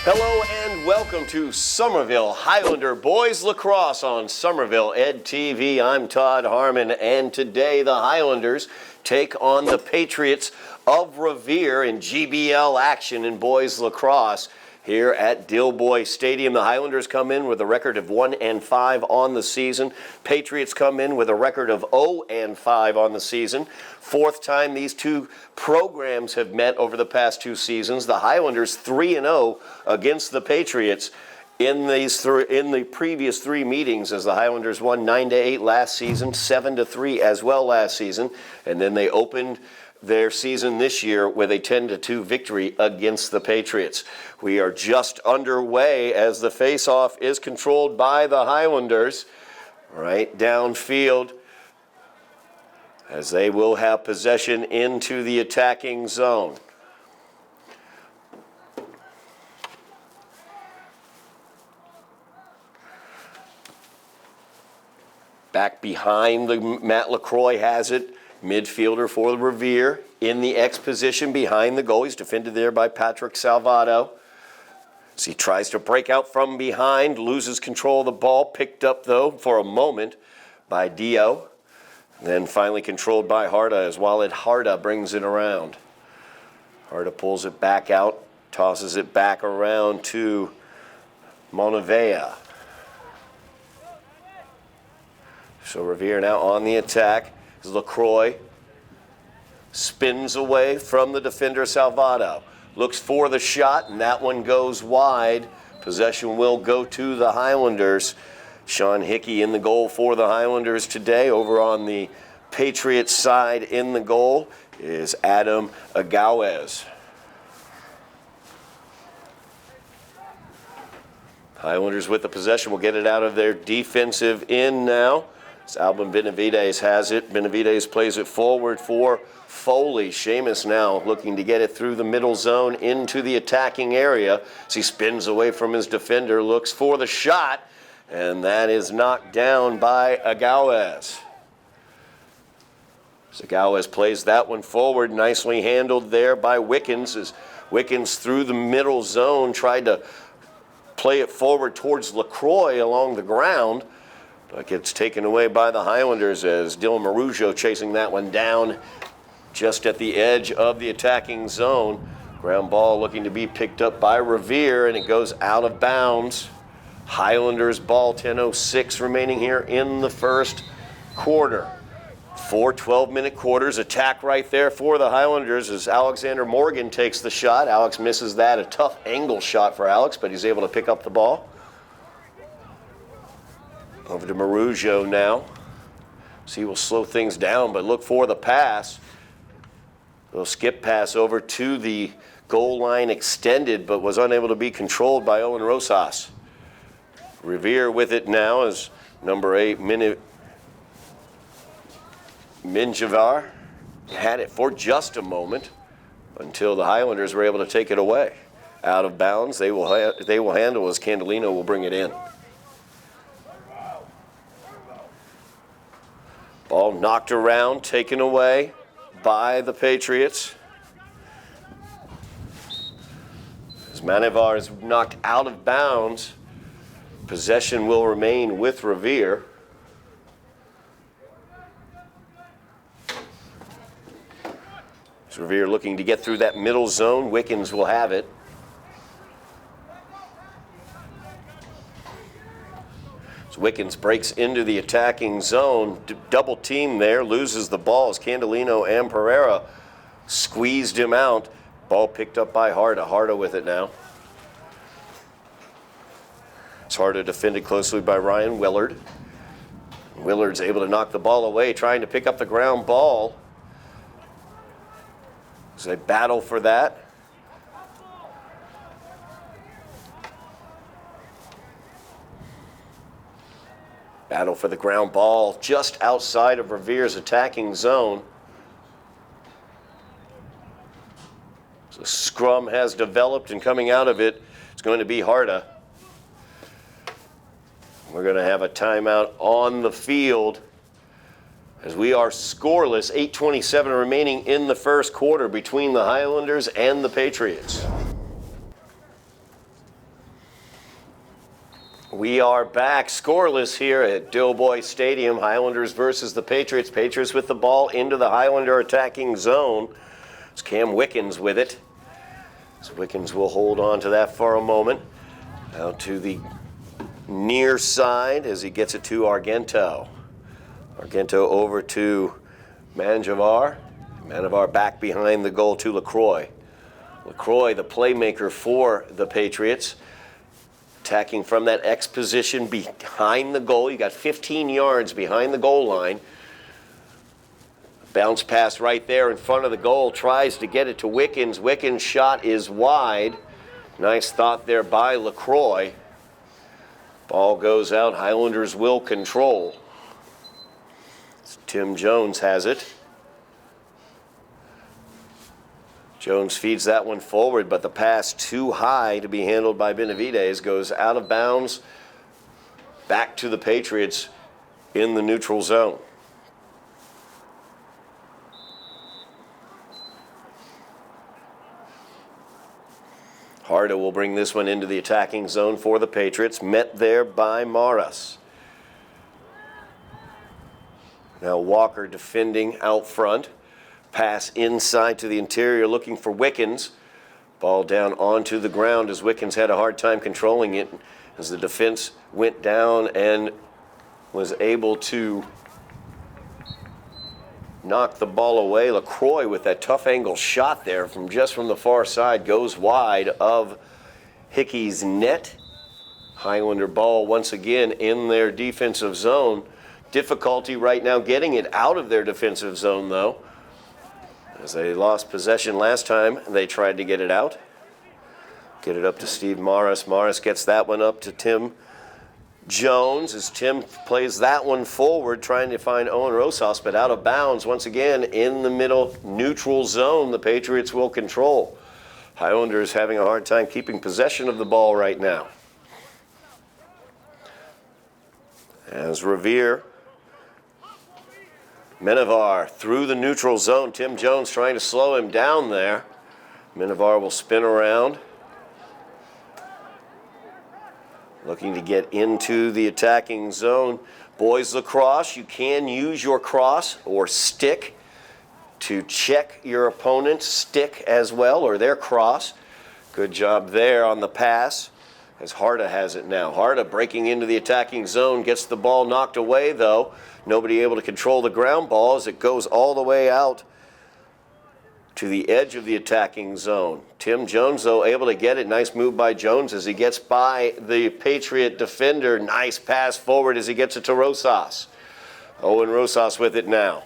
Hello and welcome to Somerville Highlander Boys Lacrosse on Somerville Ed TV. I'm Todd Harmon, and today the Highlanders take on the Patriots of Revere in GBL action in boys lacrosse here at Dilboy Stadium. The Highlanders come in with a record of 1-5 on the season. Patriots come in with a record of 0-5 on the season. Fourth time these two programs have met over the past two seasons. The Highlanders 3-0 against the Patriots in the previous three meetings, as the Highlanders won 9-8 last season, 7-3 as well last season, and then they opened their season this year with a 10-2 victory against the Patriots. We are just underway as the face-off is controlled by the Highlanders right downfield, as they will have possession into the attacking zone. Back behind Matt LaCroix has it. Midfielder for the Revere in the X position behind the goal. He's defended there by Patrick Salvato. As he tries to break out from behind, loses control of the ball. Picked up, though, for a moment by Dio. Then finally controlled by Harda as Walid Harda brings it around. Harda pulls it back out, tosses it back around to Monavea. So Revere now on the attack. LaCroix spins away from the defender Salvato. Looks for the shot, and that one goes wide. Possession will go to the Highlanders. Sean Hickey in the goal for the Highlanders today. Over on the Patriots side in the goal is Adam Agawez. Highlanders with the possession will get it out of their defensive end now. Alban Benavides has it. Benavides plays it forward for Foley. Seamus now looking to get it through the middle zone into the attacking area as he spins away from his defender, looks for the shot, and that is knocked down by Agawez. So Agawez plays that one forward, nicely handled there by Wickens, as Wickens through the middle zone tried to play it forward towards LaCroix along the ground. But gets taken away by the Highlanders as Dylan Marujo chasing that one down just at the edge of the attacking zone. Ground ball looking to be picked up by Revere, and it goes out of bounds. Highlanders ball, 10:06 remaining here in the first quarter. 4 12-minute quarters. Attack right there for the Highlanders as Alexander Morgan takes the shot. Alex misses that. A tough angle shot for Alex, but he's able to pick up the ball. Over to Marujo now. So he will slow things down, but look for the pass. A little skip pass over to the goal line extended, but was unable to be controlled by Owen Rosas. Revere with it now as number 8, Minjavar had it for just a moment until the Highlanders were able to take it away. Out of bounds, they will handle as Candelino will bring it in. Ball knocked around, taken away by the Patriots. As Manivar is knocked out of bounds, possession will remain with Revere. So Revere looking to get through that middle zone. Wickens will have it. Wickens breaks into the attacking zone, double team there, loses the ball as Candelino and Pereira squeezed him out. Ball picked up by Harda. Harda with it now. It's Harda defended closely by Ryan Willard. Willard's able to knock the ball away, trying to pick up the ground ball. As they battle for that. Battle for the ground ball just outside of Revere's attacking zone. So scrum has developed, and coming out of it, it's going to be Harda. We're going to have a timeout on the field as we are scoreless. 8:27 remaining in the first quarter between the Highlanders and the Patriots. We are back scoreless here at Doughboy Stadium. Highlanders versus the Patriots. Patriots with the ball into the Highlander attacking zone. It's Cam Wickens with it. So Wickens will hold on to that for a moment. Out to the near side as he gets it to Argento. Argento over to Manjavar. Manjavar back behind the goal to LaCroix. LaCroix, the playmaker for the Patriots. Attacking from that X position behind the goal. You got 15 yards behind the goal line. Bounce pass right there in front of the goal. Tries to get it to Wickens. Wickens' shot is wide. Nice thought there by LaCroix. Ball goes out. Highlanders will control. Tim Jones has it. Jones feeds that one forward, but the pass too high to be handled by Benavides goes out of bounds back to the Patriots in the neutral zone. Harda will bring this one into the attacking zone for the Patriots, met there by Maras. Now Walker defending out front. Pass inside to the interior looking for Wickens. Ball down onto the ground as Wickens had a hard time controlling it as the defense went down and was able to knock the ball away. LaCroix with that tough angle shot there from the far side goes wide of Hickey's net. Highlander ball once again in their defensive zone. Difficulty right now getting it out of their defensive zone though. As they lost possession last time, they tried to get it out. Get it up to Steve Morris. Morris gets that one up to Tim Jones as Tim plays that one forward, trying to find Owen Rosas, but out of bounds once again in the middle neutral zone. The Patriots will control. Highlanders having a hard time keeping possession of the ball right now. As Revere, Menevar through the neutral zone. Tim Jones trying to slow him down there. Menevar will spin around. Looking to get into the attacking zone. Boys lacrosse, you can use your cross or stick to check your opponent's stick as well, or their cross. Good job there on the pass as Harda has it now. Harda breaking into the attacking zone, gets the ball knocked away though. Nobody able to control the ground ball as it goes all the way out to the edge of the attacking zone. Tim Jones, though, able to get it. Nice move by Jones as he gets by the Patriot defender. Nice pass forward as he gets it to Rosas. Owen Rosas with it now.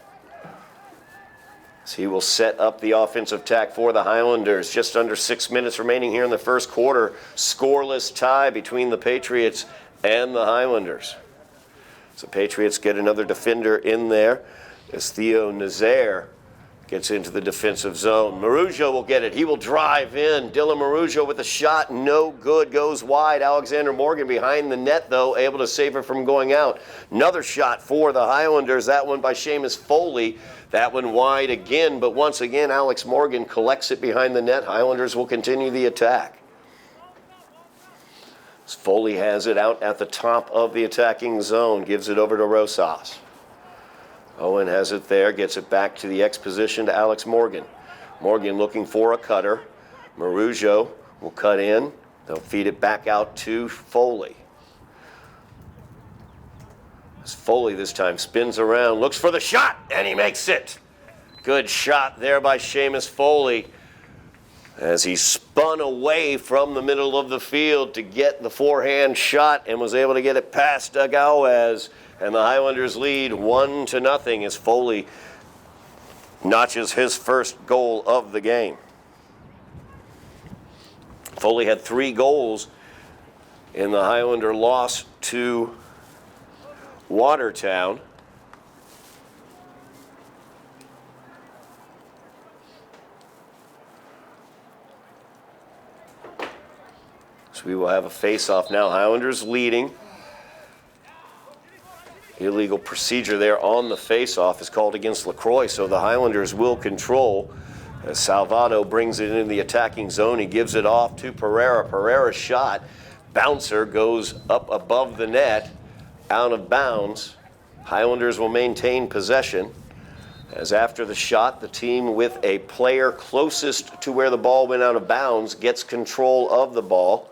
So he will set up the offensive attack for the Highlanders. Just under 6 minutes remaining here in the first quarter. Scoreless tie between the Patriots and the Highlanders. So Patriots get another defender in there as Theo Nazaire gets into the defensive zone. Marujo will get it. He will drive in. Dylan Marujo with a shot. No good. Goes wide. Alexander Morgan behind the net, though, able to save it from going out. Another shot for the Highlanders. That one by Seamus Foley. That one wide again, but once again, Alex Morgan collects it behind the net. Highlanders will continue the attack. Foley has it out at the top of the attacking zone, gives it over to Rosas. Owen has it there, gets it back to the X position to Alex Morgan. Morgan looking for a cutter. Marujo will cut in. They'll feed it back out to Foley. As Foley this time spins around, looks for the shot, and he makes it. Good shot there by Seamus Foley as he spun away from the middle of the field to get the forehand shot and was able to get it past Agawez. And the Highlanders lead 1-0 as Foley notches his first goal of the game. Foley had 3 goals in the Highlander loss to Watertown. So we will have a face-off now. Highlanders leading. Illegal procedure there on the face-off is called against LaCroix, so the Highlanders will control. As Salvato brings it into the attacking zone, he gives it off to Pereira. Pereira's shot bouncer goes up above the net, out of bounds. Highlanders will maintain possession, as after the shot, the team with a player closest to where the ball went out of bounds gets control of the ball.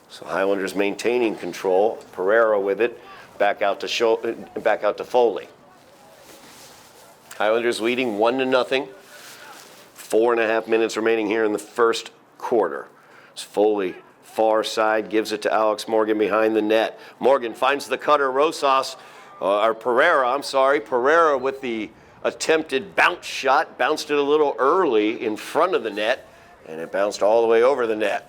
So Highlanders maintaining control. Pereira with it, back out to Foley. Highlanders leading 1-0. 4.5 minutes remaining here in the first quarter. As Foley, far side, gives it to Alex Morgan behind the net. Morgan finds the cutter. Pereira with the attempted bounce shot. Bounced it a little early in front of the net, and it bounced all the way over the net.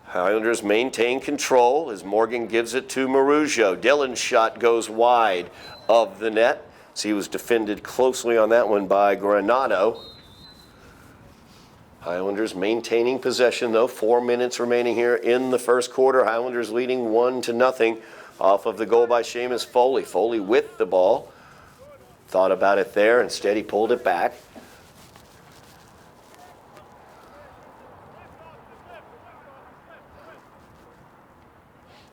Highlanders maintain control as Morgan gives it to Marujo. Dillon's shot goes wide of the net. So he was defended closely on that one by Granado. Highlanders maintaining possession, though. 4 minutes remaining here in the first quarter. Highlanders leading 1-0 off of the goal by Seamus Foley. Foley with the ball. Thought about it there. Instead, he pulled it back.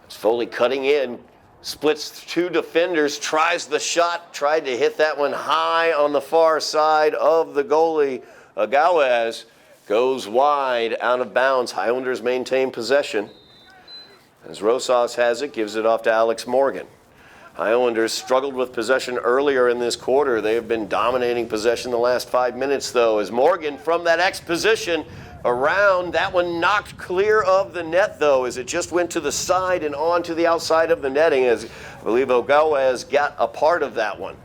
Foley cutting in. Splits two defenders. Tries the shot. Tried to hit that one high on the far side of the goalie. Agawez goes wide, out of bounds. Highlanders maintain possession. As Rosas has it, gives it off to Alex Morgan. Highlanders struggled with possession earlier in this quarter. They have been dominating possession the last 5 minutes, though, as Morgan from that X position around. That one knocked clear of the net, though, as it just went to the side and on to the outside of the netting, as I believe Ogawez got a part of that one.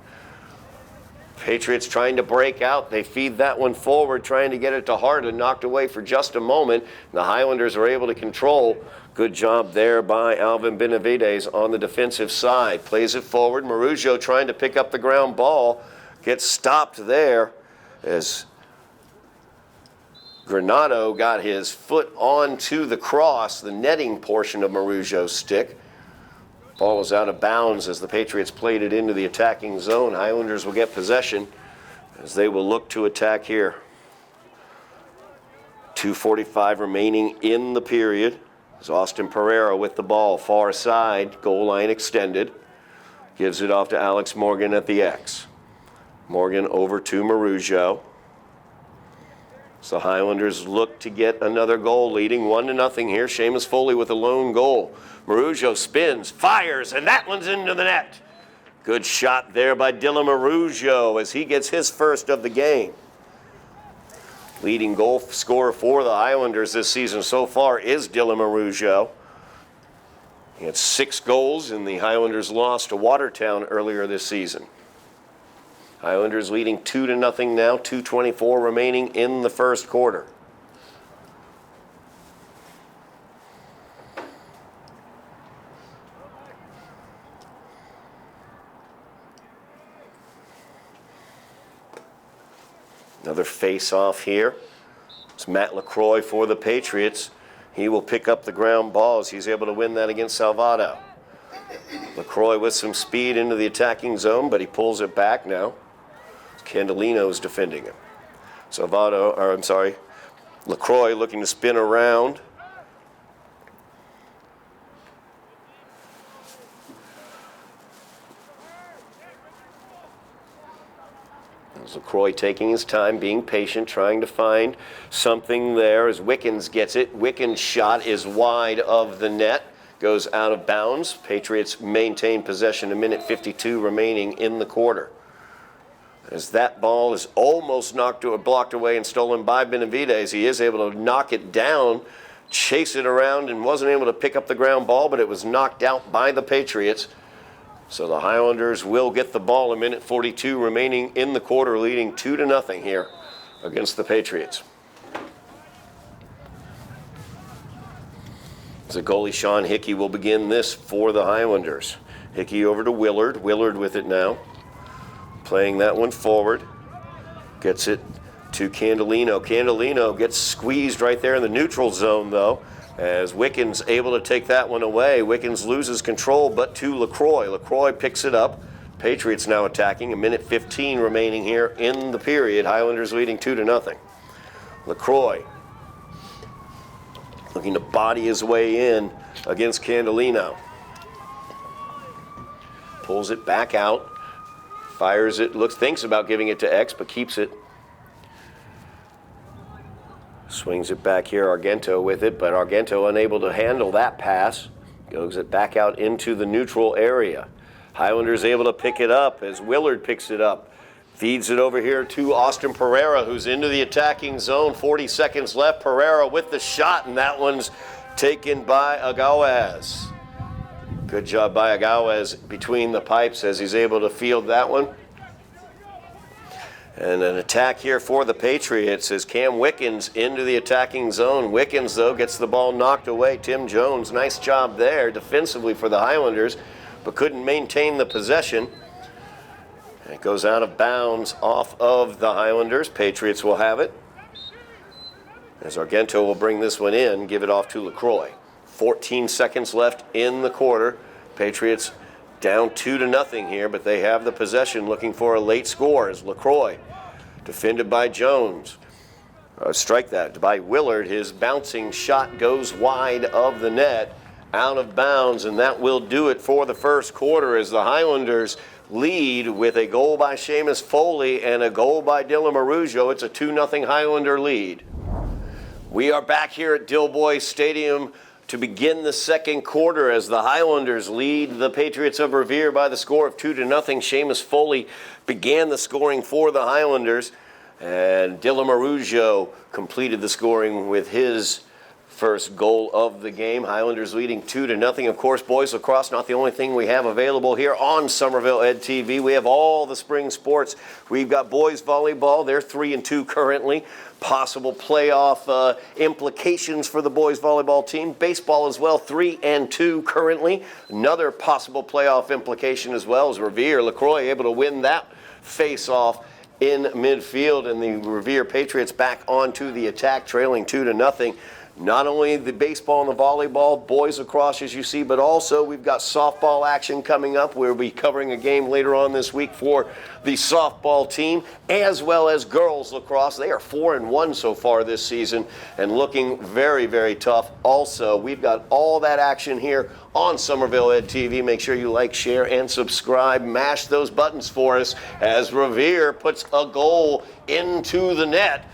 Patriots trying to break out. They feed that one forward, trying to get it to Hart, and knocked away for just a moment. The Highlanders are able to control. Good job there by Alvin Benavides on the defensive side. Plays it forward. Marujo trying to pick up the ground ball. Gets stopped there as Granado got his foot onto the cross, the netting portion of Marujo's stick. Ball is out of bounds as the Patriots played it into the attacking zone. Highlanders will get possession as they will look to attack here. 2:45 remaining in the period. As Austin Pereira with the ball, far side, goal line extended. Gives it off to Alex Morgan at the X. Morgan over to Marujo. So Highlanders look to get another goal, leading 1-0 here. Seamus Foley with a lone goal. Marujo spins, fires, and that one's into the net. Good shot there by Dylan Marujo as he gets his first of the game. Leading goal scorer for the Highlanders this season so far is Dylan Marujo. He had 6 goals, and the Highlanders lost to Watertown earlier this season. Highlanders leading 2-0 now, 2:24 remaining in the first quarter. Another face-off here. It's Matt LaCroix for the Patriots. He will pick up the ground balls. He's able to win that against Salvato. LaCroix with some speed into the attacking zone, but he pulls it back now. Candelino's defending him. LaCroix looking to spin around. LaCroix taking his time, being patient, trying to find something there as Wickens gets it. Wickens' shot is wide of the net, goes out of bounds. Patriots maintain possession, 1:52 remaining in the quarter. As that ball is almost blocked away and stolen by Benavides, he is able to knock it down, chase it around, and wasn't able to pick up the ground ball, but it was knocked out by the Patriots. So the Highlanders will get the ball, 1:42 remaining in the quarter, leading 2-0 here against the Patriots. The goalie Sean Hickey will begin this for the Highlanders. Hickey over to Willard. Willard with it now. Playing that one forward. Gets it to Candelino. Candelino gets squeezed right there in the neutral zone, though, as Wickens able to take that one away. Wickens loses control, but to LaCroix. LaCroix picks it up. Patriots now attacking. 1:15 remaining here in the period. Highlanders leading 2-0. LaCroix looking to body his way in against Candelino. Pulls it back out, fires it, thinks about giving it to X, but keeps it. Swings it back here, Argento with it, but Argento unable to handle that pass. Goes it back out into the neutral area. Highlanders able to pick it up as Willard picks it up. Feeds it over here to Austin Pereira, who's into the attacking zone. 40 seconds left. Pereira with the shot, and that one's taken by Agawaz. Good job by Agawaz between the pipes as he's able to field that one. And an attack here for the Patriots as Cam Wickens into the attacking zone. Wickens, though, gets the ball knocked away. Tim Jones, nice job there defensively for the Highlanders, but couldn't maintain the possession. It goes out of bounds off of the Highlanders. Patriots will have it. As Argento will bring this one in, give it off to LaCroix. 14 seconds left in the quarter. Patriots down 2-0 here, but they have the possession looking for a late score as LaCroix, defended by Jones. Strike that by Willard. His bouncing shot goes wide of the net, out of bounds, and that will do it for the first quarter as the Highlanders lead with a goal by Seamus Foley and a goal by Dylan Marujo. It's a 2-0 Highlander lead. We are back here at Dilboy Stadium to begin the second quarter as the Highlanders lead the Patriots of Revere by the score of 2-0. Seamus Foley began the scoring for the Highlanders, and Dylan Marujo completed the scoring with his first goal of the game. Highlanders leading 2-0. Of course, boys lacrosse, not the only thing we have available here on Somerville Ed TV. We have all the spring sports. We've got boys volleyball. They're 3-2 currently. Possible playoff implications for the boys volleyball team. Baseball as well, 3-2 currently. Another possible playoff implication as well is Revere. LaCroix able to win that face-off in midfield, and the Revere Patriots back onto the attack, trailing 2-0. Not only the baseball and the volleyball, boys lacrosse as you see, but also we've got softball action coming up. We'll be covering a game later on this week for the softball team, as well as girls lacrosse. They are 4-1 so far this season and looking very, very tough. Also, we've got all that action here on Somerville Ed TV. Make sure you like, share, and subscribe. Mash those buttons for us as Revere puts a goal into the net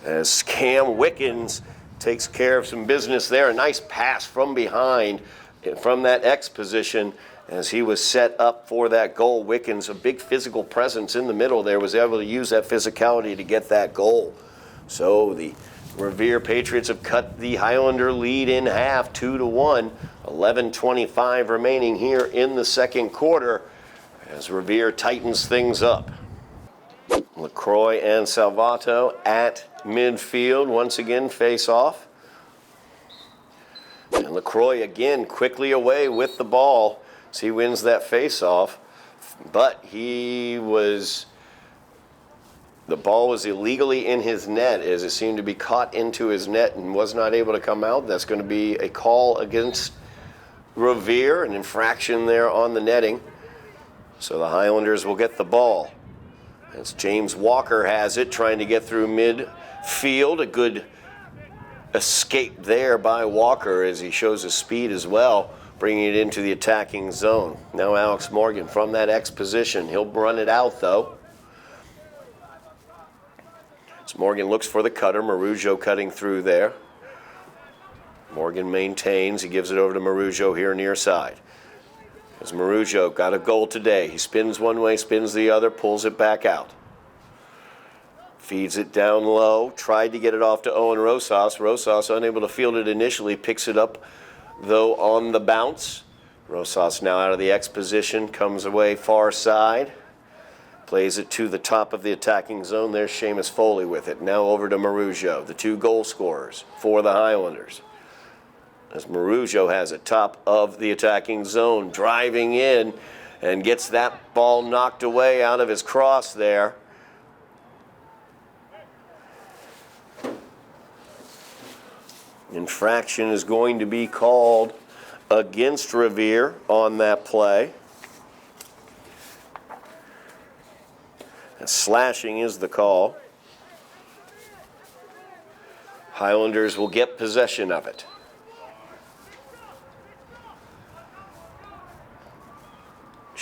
as Cam Wickens takes care of some business there. A nice pass from behind from that X position as he was set up for that goal. Wickens, a big physical presence in the middle there, was able to use that physicality to get that goal. So the Revere Patriots have cut the Highlander lead in half, 2-1. 11:25 remaining here in the second quarter as Revere tightens things up. LaCroix and Salvato at midfield once again face off. And LaCroix again quickly away with the ball as he wins that face off. But the ball was illegally in his net as it seemed to be caught into his net and was not able to come out. That's going to be a call against Revere, an infraction there on the netting. So the Highlanders will get the ball. As James Walker has it, trying to get through midfield. A good escape there by Walker as he shows his speed as well, bringing it into the attacking zone. Now Alex Morgan from that X position. He'll run it out, though. As Morgan looks for the cutter. Marujo cutting through there. Morgan maintains. He gives it over to Marujo here near side. As Marujo got a goal today. He spins one way, spins the other, pulls it back out. Feeds it down low. Tried to get it off to Owen Rosas. Rosas unable to field it initially. Picks it up, though, on the bounce. Rosas now out of the X position. Comes away far side. Plays it to the top of the attacking zone. There's Seamus Foley with it. Now over to Marujo, the two goal scorers for the Highlanders. As Marujo has it top of the attacking zone, driving in and gets that ball knocked away out of his cross there. Infraction is going to be called against Revere on that play. And slashing is the call. Highlanders will get possession of it.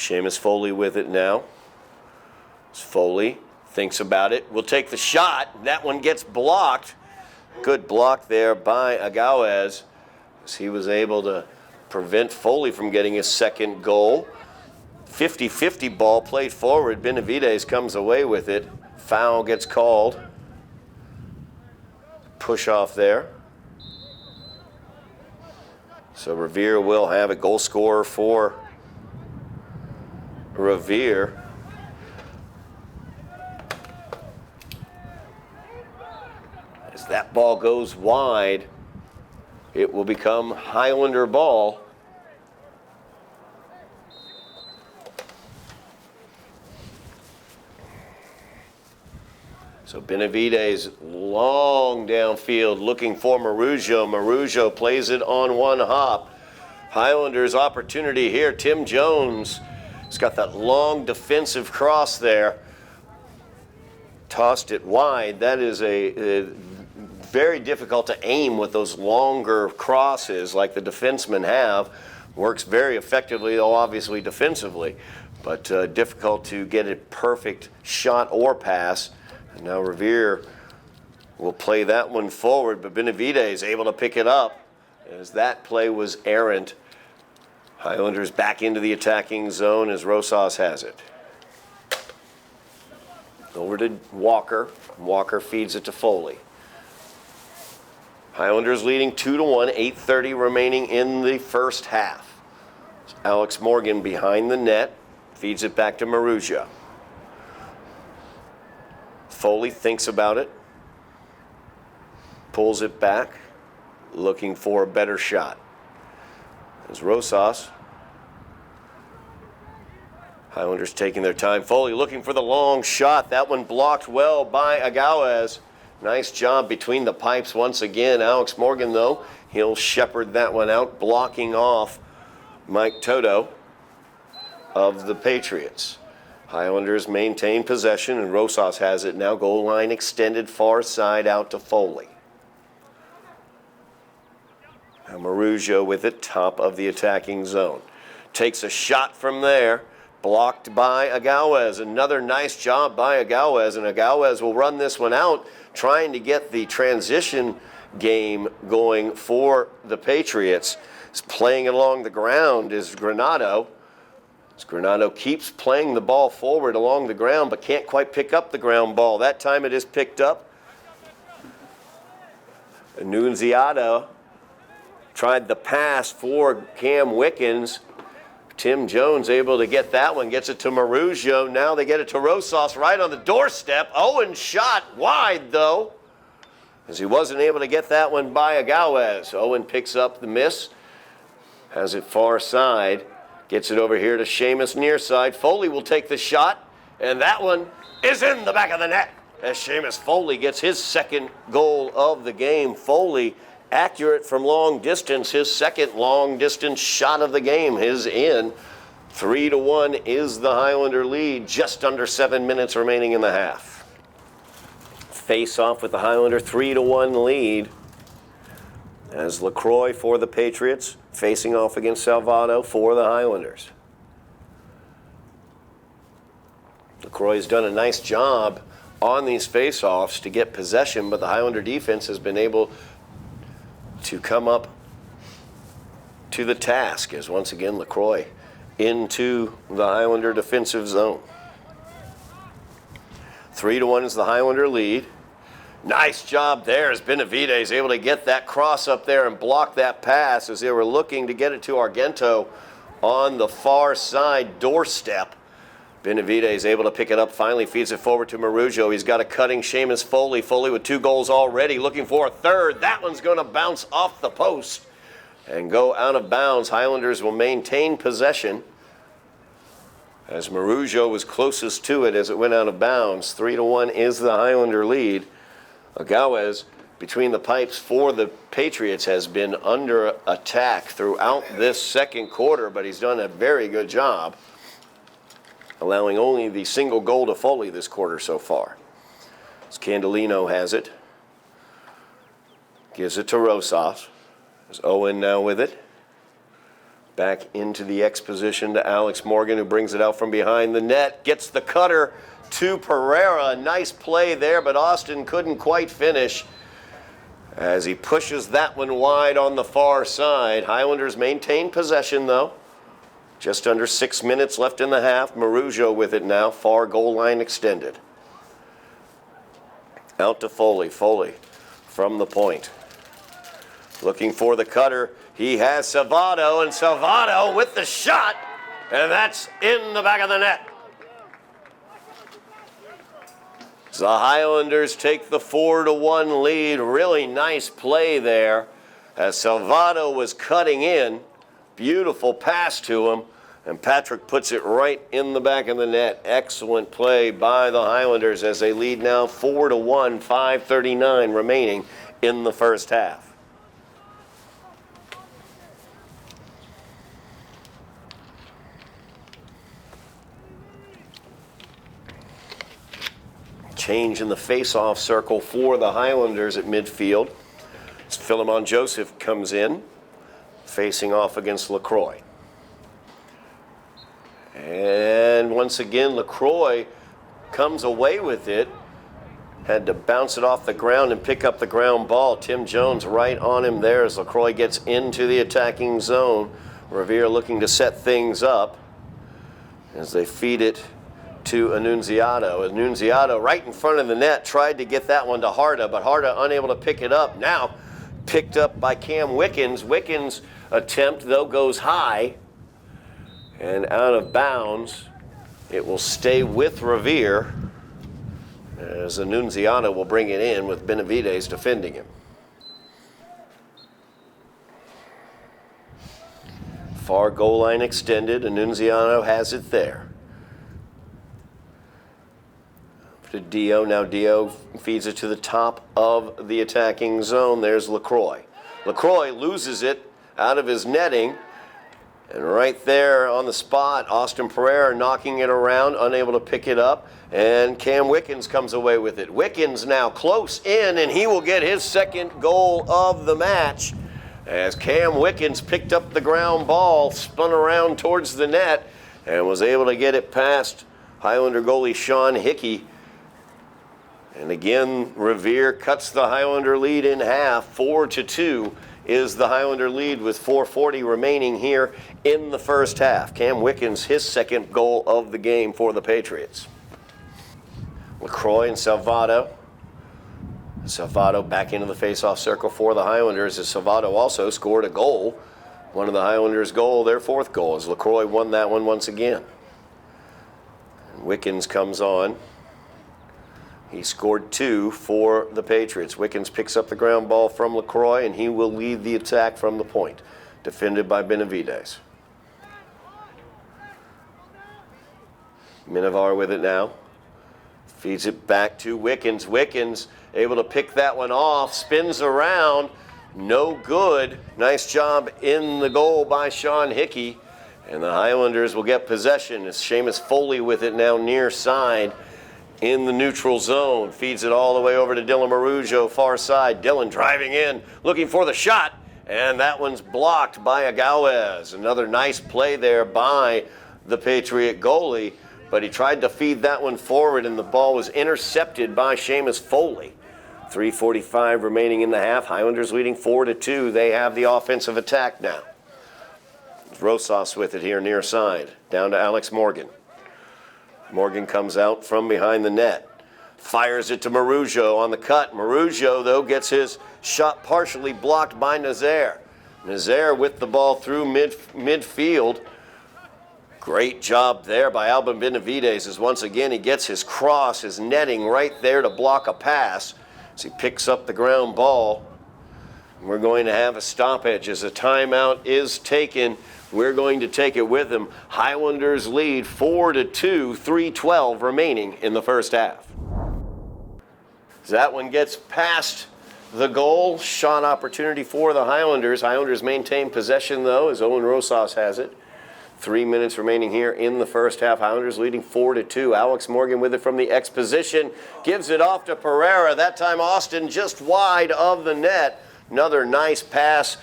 Seamus Foley with it now. Foley thinks about it, will take the shot. That one gets blocked. Good block there by Agawez, as he was able to prevent Foley from getting his second goal. 50-50 ball played forward. Benavides comes away with it. Foul gets called. Push off there. So Revere will have a goal scorer for Revere. As that ball goes wide, it will become Highlander ball. So Benavides long downfield looking for Marujo. Marujo plays it on one hop. Highlanders opportunity here. Tim Jones has got that long defensive cross there. Tossed it wide. That is a very difficult to aim with those longer crosses like the defensemen have. Works very effectively, though obviously defensively, but difficult to get a perfect shot or pass. And now Revere will play that one forward, but Benavides able to pick it up as that play was errant. Highlanders back into the attacking zone as Rosas has it. Over to Walker. Walker feeds it to Foley. Highlanders leading 2-1, 8:30 remaining in the first half. Alex Morgan behind the net, feeds it back to Maruja. Foley thinks about it, pulls it back, looking for a better shot. As Rosas. Highlanders taking their time. Foley looking for the long shot. That one blocked well by Agawez. Nice job between the pipes once again. Alex Morgan, though, he'll shepherd that one out, blocking off Mike Toto of the Patriots. Highlanders maintain possession, and Rosas has it now. Goal line extended far side out to Foley. Now Marujo with it, top of the attacking zone. Takes a shot from there. Blocked by Agawez. Another nice job by Agawez, and Agawez will run this one out, trying to get the transition game going for the Patriots. Is playing along the ground is Granado. As Granado keeps playing the ball forward along the ground, but can't quite pick up the ground ball. That time it is picked up. Nunziata tried the pass for Cam Wickens. Tim Jones able to get that one, gets it to Marujo. Now they get it to Rosas right on the doorstep. Owen shot wide, though, as he wasn't able to get that one by Agawez. Owen picks up the miss, has it far side, gets it over here to Seamus near side. Foley will take the shot, and that one is in the back of the net as Seamus Foley gets his second goal of the game. Foley accurate from long distance, his second long distance shot of the game is in. 3-1 is the Highlander lead, just under 7 minutes remaining in the half. Face off with the Highlander 3-1 lead as LaCroix for the Patriots, facing off against Salvato for the Highlanders. LaCroix has done a nice job on these face-offs to get possession, but the Highlander defense has been able to come up to the task as once again LaCroix into the Highlander defensive zone. 3-1 is the Highlander lead. Nice job there as Benavides able to get that cross up there and block that pass as they were looking to get it to Argento on the far side doorstep. Benavides able to pick it up, finally feeds it forward to Marujo. He's got a cutting Seamus Foley. Foley with 2 goals already, looking for a third. That one's going to bounce off the post and go out of bounds. Highlanders will maintain possession as Marujo was closest to it as it went out of bounds. 3-1 is the Highlander lead. Agawez between the pipes for the Patriots has been under attack throughout this second quarter, but he's done a very good job, allowing only the single goal to Foley this quarter so far. As Candelino has it. Gives it to Rosas. There's Owen now with it. Back into the X position to Alex Morgan, who brings it out from behind the net. Gets the cutter to Pereira. Nice play there, but Austin couldn't quite finish as he pushes that one wide on the far side. Highlanders maintain possession, though. Just under 6 minutes left in the half. Marujo with it now. Far goal line extended. Out to Foley. Foley from the point. Looking for the cutter. He has Salvato, and Salvato with the shot, and that's in the back of the net. The Highlanders take the 4-1 lead. Really nice play there as Salvato was cutting in. Beautiful pass to him, and Patrick puts it right in the back of the net. Excellent play by the Highlanders as they lead now 4-1, 5:39 remaining in the first half. Change in the face-off circle for the Highlanders at midfield. As Philemon Joseph comes in, facing off against LaCroix. And once again, LaCroix comes away with it. Had to bounce it off the ground and pick up the ground ball. Tim Jones right on him there as LaCroix gets into the attacking zone. Revere looking to set things up as they feed it to Annunziato. Annunziato right in front of the net tried to get that one to Harda, but Harda unable to pick it up. Now picked up by Cam Wickens. Wickens' attempt, though, goes high and out of bounds. It will stay with Revere as Annunziato will bring it in with Benavides defending him. Far goal line extended. Annunziato has it there. To Dio. Now Dio feeds it to the top of the attacking zone. There's LaCroix. LaCroix loses it out of his netting. And right there on the spot, Austin Pereira knocking it around, unable to pick it up. And Cam Wickens comes away with it. Wickens now close in, and he will get his second goal of the match as Cam Wickens picked up the ground ball, spun around towards the net, and was able to get it past Highlander goalie Sean Hickey. And again, Revere cuts the Highlander lead in half. 4-2 is the Highlander lead with 4:40 remaining here in the first half. Cam Wickens, his second goal of the game for the Patriots. LaCroix and Salvato. Salvato back into the face-off circle for the Highlanders as Salvato also scored a goal. One of the Highlanders' goal, their fourth goal, as LaCroix won that one once again. And Wickens comes on. He scored 2 for the Patriots. Wickens picks up the ground ball from LaCroix, and he will lead the attack from the point, defended by Benavides. Minivar with it now. Feeds it back to Wickens. Wickens able to pick that one off, spins around, no good. Nice job in the goal by Sean Hickey. And the Highlanders will get possession as Seamus Foley with it now near side in the neutral zone. Feeds it all the way over to Dylan Marujo, far side. Dylan driving in, looking for the shot, and that one's blocked by Agawez. Another nice play there by the Patriot goalie, but he tried to feed that one forward, and the ball was intercepted by Seamus Foley. 3:45 remaining in the half. Highlanders leading 4-2. They have the offensive attack now. Rosas with it here near side. Down to Alex Morgan. Morgan comes out from behind the net. Fires it to Marujo on the cut. Marujo, though, gets his shot partially blocked by Nazaire. Nazaire with the ball through midfield. Great job there by Alban Benavides as once again he gets his cross, his netting right there to block a pass as he picks up the ground ball. We're going to have a stoppage as a timeout is taken. We're going to take it with him. Highlanders lead 4-2, 3:12 remaining in the first half. As that one gets past the goal, shot opportunity for the Highlanders. Highlanders maintain possession though as Owen Rosas has it. 3 minutes remaining here in the first half. Highlanders leading 4-2. Alex Morgan with it from the X position. Gives it off to Pereira. That time Austin just wide of the net. Another nice pass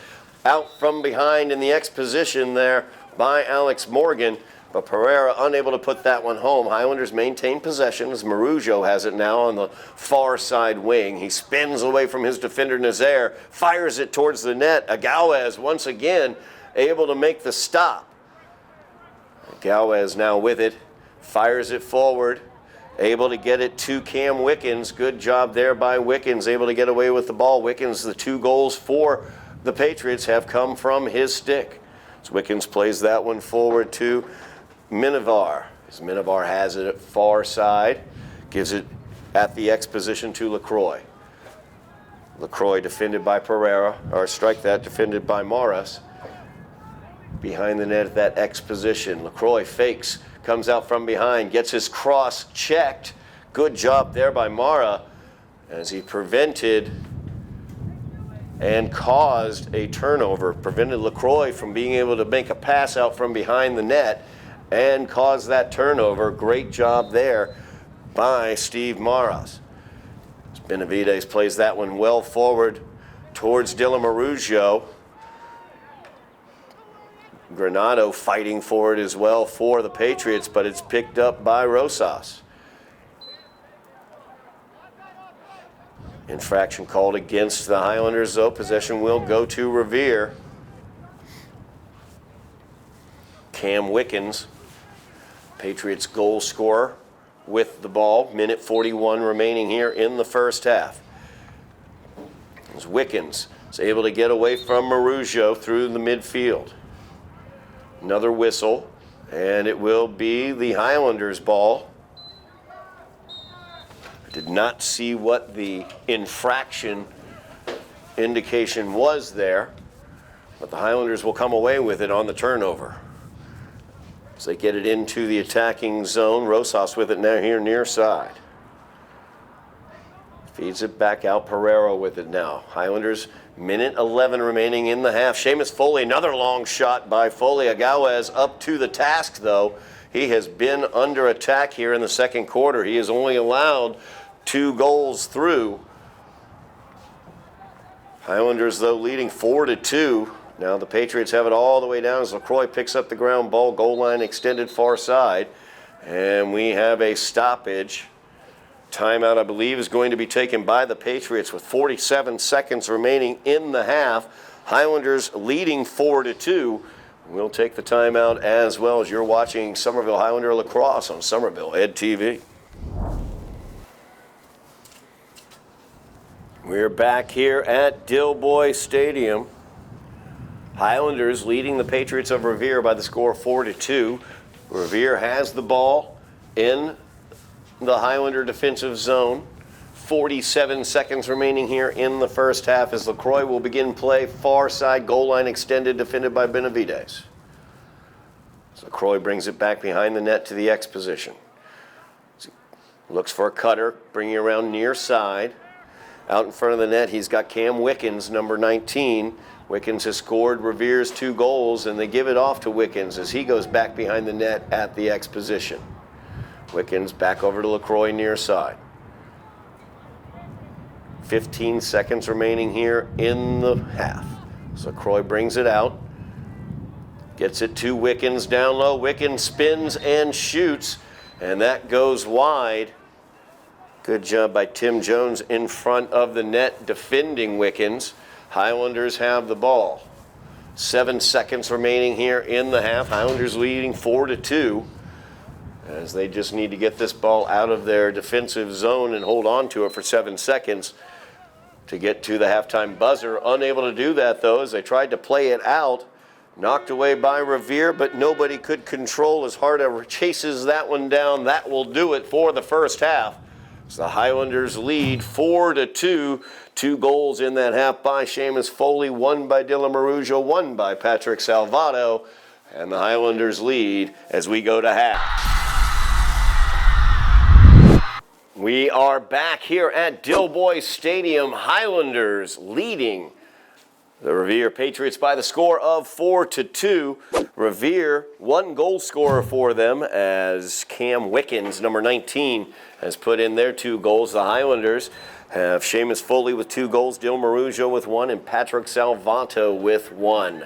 out from behind in the X position there by Alex Morgan, but Pereira unable to put that one home. Highlanders maintain possession as Marujo has it now on the far side wing. He spins away from his defender Nazaire, fires it towards the net. Agawez once again able to make the stop. Agawez now with it, fires it forward, able to get it to Cam Wickens. Good job there by Wickens, able to get away with the ball. Wickens, the 2 goals for the Patriots have come from his stick. As Wickens plays that one forward to Minivar. As Minivar has it at far side, gives it at the X position to LaCroix. LaCroix defended by Pereira, or strike that, defended by Morris. Behind the net at that X position. LaCroix fakes, comes out from behind, gets his cross checked. Good job there by Mara as he prevented and caused a turnover. Prevented LaCroix from being able to make a pass out from behind the net and caused that turnover. Great job there by Steve Maras. Benavides plays that one well forward towards Dylan Marujo. Granado fighting for it as well for the Patriots, but it's picked up by Rosas. Infraction called against the Highlanders, though. Possession will go to Revere. Cam Wickens, Patriots goal scorer, with the ball. Minute 41 remaining here in the first half. As Wickens is able to get away from Marujo through the midfield. Another whistle, and it will be the Highlanders' ball. I did not see what the infraction indication was there, but the Highlanders will come away with it on the turnover. As they get it into the attacking zone, Rosas with it now here near side. Feeds it back out, Pereira with it now. Highlanders, minute 11 remaining in the half. Seamus Foley, another long shot by Foley. Agawez up to the task, though. He has been under attack here in the second quarter. He has only allowed 2 goals through. Highlanders, though, leading 4-2. Now the Patriots have it all the way down as LaCroix picks up the ground ball. Goal line extended far side. And we have a stoppage. Timeout, I believe, is going to be taken by the Patriots with 47 seconds remaining in the half. Highlanders leading 4-2. We'll take the timeout as well as you're watching Somerville Highlander Lacrosse on Somerville Ed TV. We're back here at Dilboy Stadium. Highlanders leading the Patriots of Revere by the score 4-2. Revere has the ball in the Highlander defensive zone. 47 seconds remaining here in the first half as LaCroix will begin play. Far side, goal line extended, defended by Benavides. So LaCroix brings it back behind the net to the X position. Looks for a cutter, bringing it around near side. Out in front of the net, he's got Cam Wickens, number 19. Wickens has scored Revere's 2 goals, and they give it off to Wickens as he goes back behind the net at the X position. Wickens back over to LaCroix near side. 15 seconds remaining here in the half. So LaCroix brings it out. Gets it to Wickens down low. Wickens spins and shoots, and that goes wide. Good job by Tim Jones in front of the net defending Wickens. Highlanders have the ball. 7 seconds remaining here in the half. Highlanders leading 4-2. As they just need to get this ball out of their defensive zone and hold on to it for 7 seconds to get to the halftime buzzer. Unable to do that, though, as they tried to play it out. Knocked away by Revere, but nobody could control as Harder chases that one down. That will do it for the first half. So the Highlanders lead 4-2. 2 goals in that half by Seamus Foley, 1 by Dylan Marujo, 1 by Patrick Salvato. And the Highlanders lead as we go to half. We are back here at Dilboy Stadium. Highlanders leading the Revere Patriots by the score of 4-2. Revere, 1 goal scorer for them as Cam Wickens, number 19, has put in their 2 goals. The Highlanders have Seamus Foley with 2 goals, Dylan Marujo with 1, and Patrick Salvato with 1.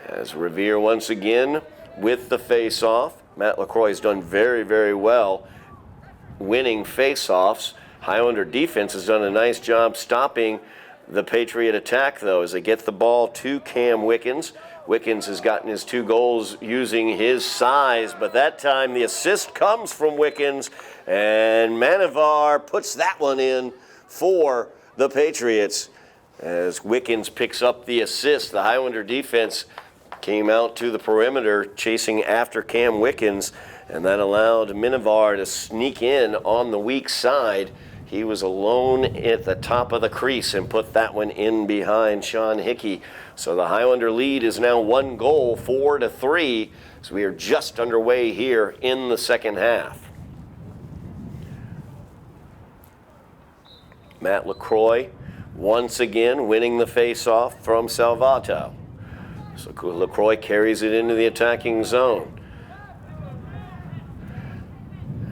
As Revere once again with the face-off. Matt LaCroix has done very, very well winning face-offs. Highlander defense has done a nice job stopping the Patriot attack, though, as they get the ball to Cam Wickens. Wickens has gotten his 2 goals using his size, but that time the assist comes from Wickens, and Manivar puts that one in for the Patriots. As Wickens picks up the assist, the Highlander defense came out to the perimeter chasing after Cam Wickens, and that allowed Minivar to sneak in on the weak side. He was alone at the top of the crease and put that one in behind Sean Hickey. So the Highlander lead is now 1 goal, 4-3. So we are just underway here in the second half. Matt LaCroix once again winning the face-off from Salvato. So LaCroix carries it into the attacking zone.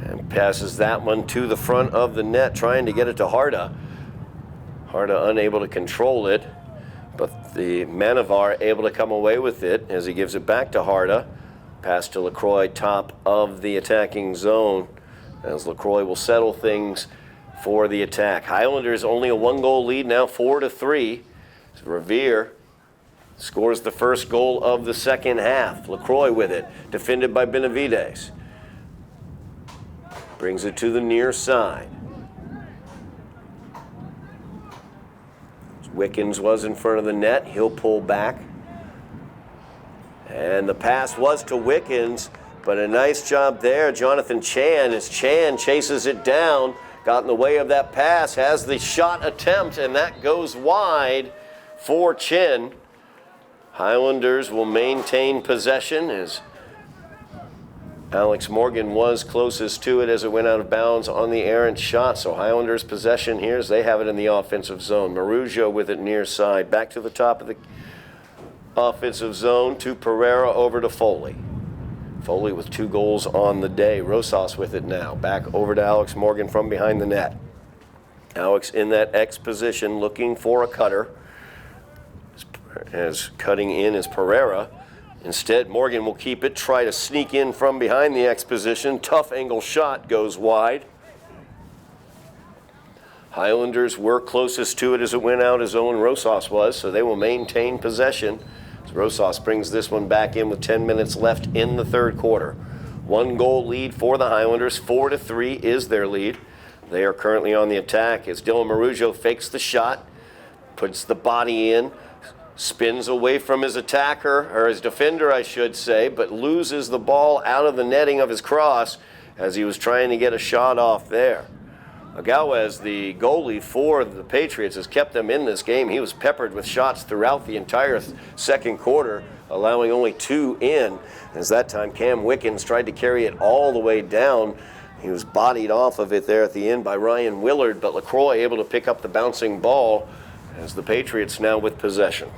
And passes that one to the front of the net, trying to get it to Harda. Harda unable to control it, but the Manivar able to come away with it as he gives it back to Harda. Pass to LaCroix, top of the attacking zone, as LaCroix will settle things for the attack. Highlanders only a 1-goal lead now, 4-3. So Revere scores the first goal of the second half. LaCroix with it, defended by Benavides. Brings it to the near side. Wickens was in front of the net. He'll pull back. And the pass was to Wickens, but a nice job there. Jonathan Chan, as Chan chases it down, got in the way of that pass, has the shot attempt, and that goes wide for Chin. Highlanders will maintain possession as Alex Morgan was closest to it as it went out of bounds on the errant shot. So Highlanders possession here as they have it in the offensive zone. Marujo with it near side. Back to the top of the offensive zone to Pereira over to Foley. Foley with 2 goals on the day. Rosas with it now. Back over to Alex Morgan from behind the net. Alex in that X position looking for a cutter. As cutting in is Pereira. Instead, Morgan will keep it, try to sneak in from behind the X position. Tough angle shot goes wide. Highlanders were closest to it as it went out, as Owen Rosas was, so they will maintain possession. As Rosas brings this one back in with 10 minutes left in the third quarter. 1-goal lead for the Highlanders. 4-3 is their lead. They are currently on the attack as Dylan Marujo fakes the shot, puts the body in, spins away from his attacker, or his defender, I should say, but loses the ball out of the netting of his cross as he was trying to get a shot off there. Agawez, the goalie for the Patriots, has kept them in this game. He was peppered with shots throughout the entire second quarter, allowing only 2 in. As that time, Cam Wickens tried to carry it all the way down. He was bodied off of it there at the end by Ryan Willard, but LaCroix able to pick up the bouncing ball as the Patriots now with possession.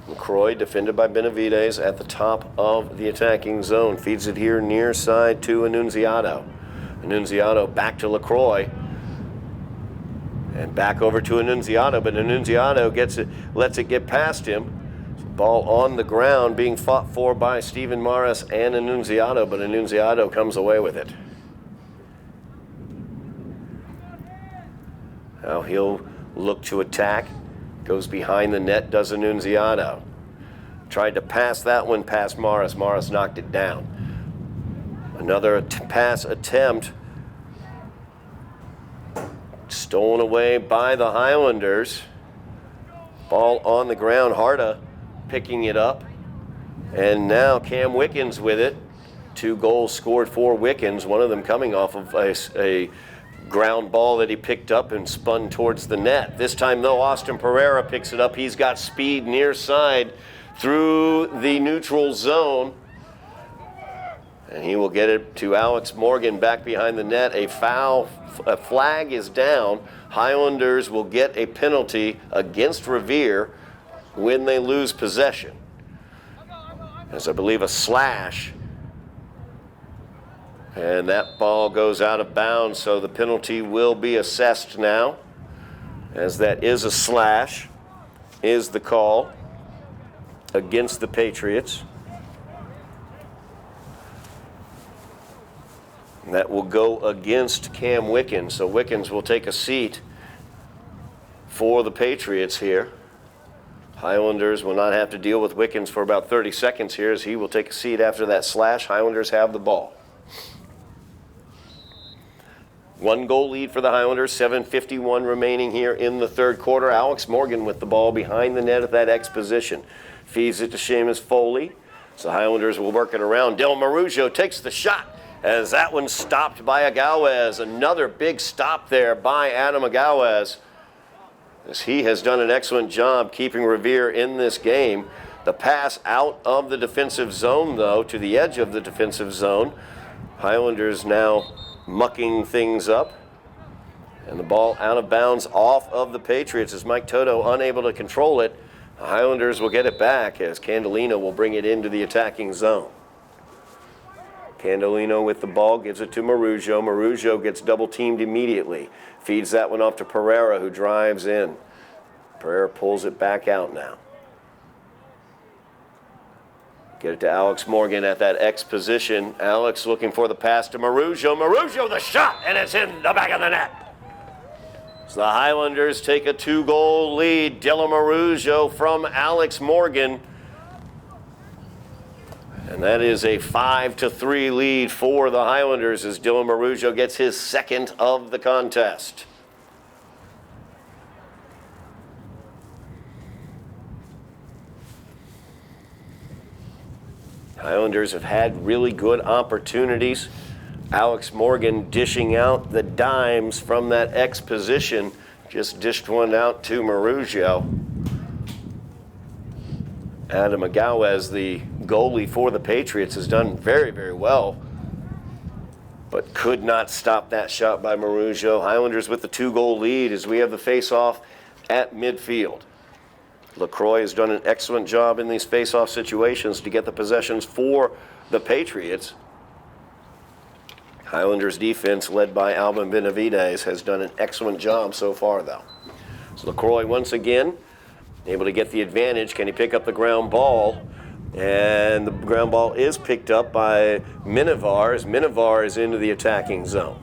LaCroix, defended by Benavides, at the top of the attacking zone. Feeds it here near side to Annunziato. Annunziato back to LaCroix. And back over to Annunziato, but Annunziato lets it get past him. Ball on the ground being fought for by Stephen Morris and Annunziato, but Annunziato comes away with it. Now he'll look to attack. Goes behind the net, does Annunziato. Tried to pass that one past Morris. Morris knocked it down. Another pass attempt. Stolen away by the Highlanders. Ball on the ground. Harda picking it up. And now Cam Wickens with it. 2 goals scored for Wickens, one of them coming off of a ground ball that he picked up and spun towards the net. This time, though, Austin Pereira picks it up. He's got speed near side through the neutral zone. And he will get it to Alex Morgan back behind the net. A flag is down. Highlanders will get a penalty against Revere when they lose possession. As I believe a slash And that ball goes out of bounds, so the penalty will be assessed now, as that is a slash, is the call against the Patriots. And that will go against Cam Wickens, so Wickens will take a seat for the Patriots here. Highlanders will not have to deal with Wickens for about 30 seconds here, as he will take a seat after that slash. Highlanders have the ball. 1-goal lead for the Highlanders, 7:51 remaining here in the third quarter. Alex Morgan with the ball behind the net at that X position. Feeds it to Seamus Foley. So the Highlanders will work it around. Del Marujo takes the shot, as that one's stopped by Agawez. Another big stop there by Adam Agawez, as he has done an excellent job keeping Revere in this game. The pass out of the defensive zone, though, to the edge of the defensive zone. Highlanders now mucking things up, and the ball out of bounds off of the Patriots as Mike Toto unable to control it. The Highlanders will get it back as Candolino will bring it into the attacking zone. Candolino with the ball, gives it to Marujo. Marujo gets double teamed immediately. Feeds that one off to Pereira, who drives in. Pereira pulls it back out now. Get it to Alex Morgan at that X position. Alex looking for the pass to Marujo. Marujo the shot, and it's in the back of the net. So the Highlanders take a 2-goal lead. Dylan Marujo from Alex Morgan. And that is a 5-3 lead for the Highlanders as Dylan Marujo gets his second of the contest. Highlanders have had really good opportunities. Alex Morgan dishing out the dimes from that X position. Just dished one out to Marujo. Adam Agawez, the goalie for the Patriots, has done very, very well, but could not stop that shot by Marujo. Highlanders with the 2-goal lead as we have the face-off at midfield. LaCroix has done an excellent job in these face-off situations to get the possessions for the Patriots. Highlanders defense, led by Alvin Benavides, has done an excellent job so far, though. So LaCroix once again able to get the advantage. Can he pick up the ground ball? And the ground ball is picked up by Minivar, as Minivar is into the attacking zone.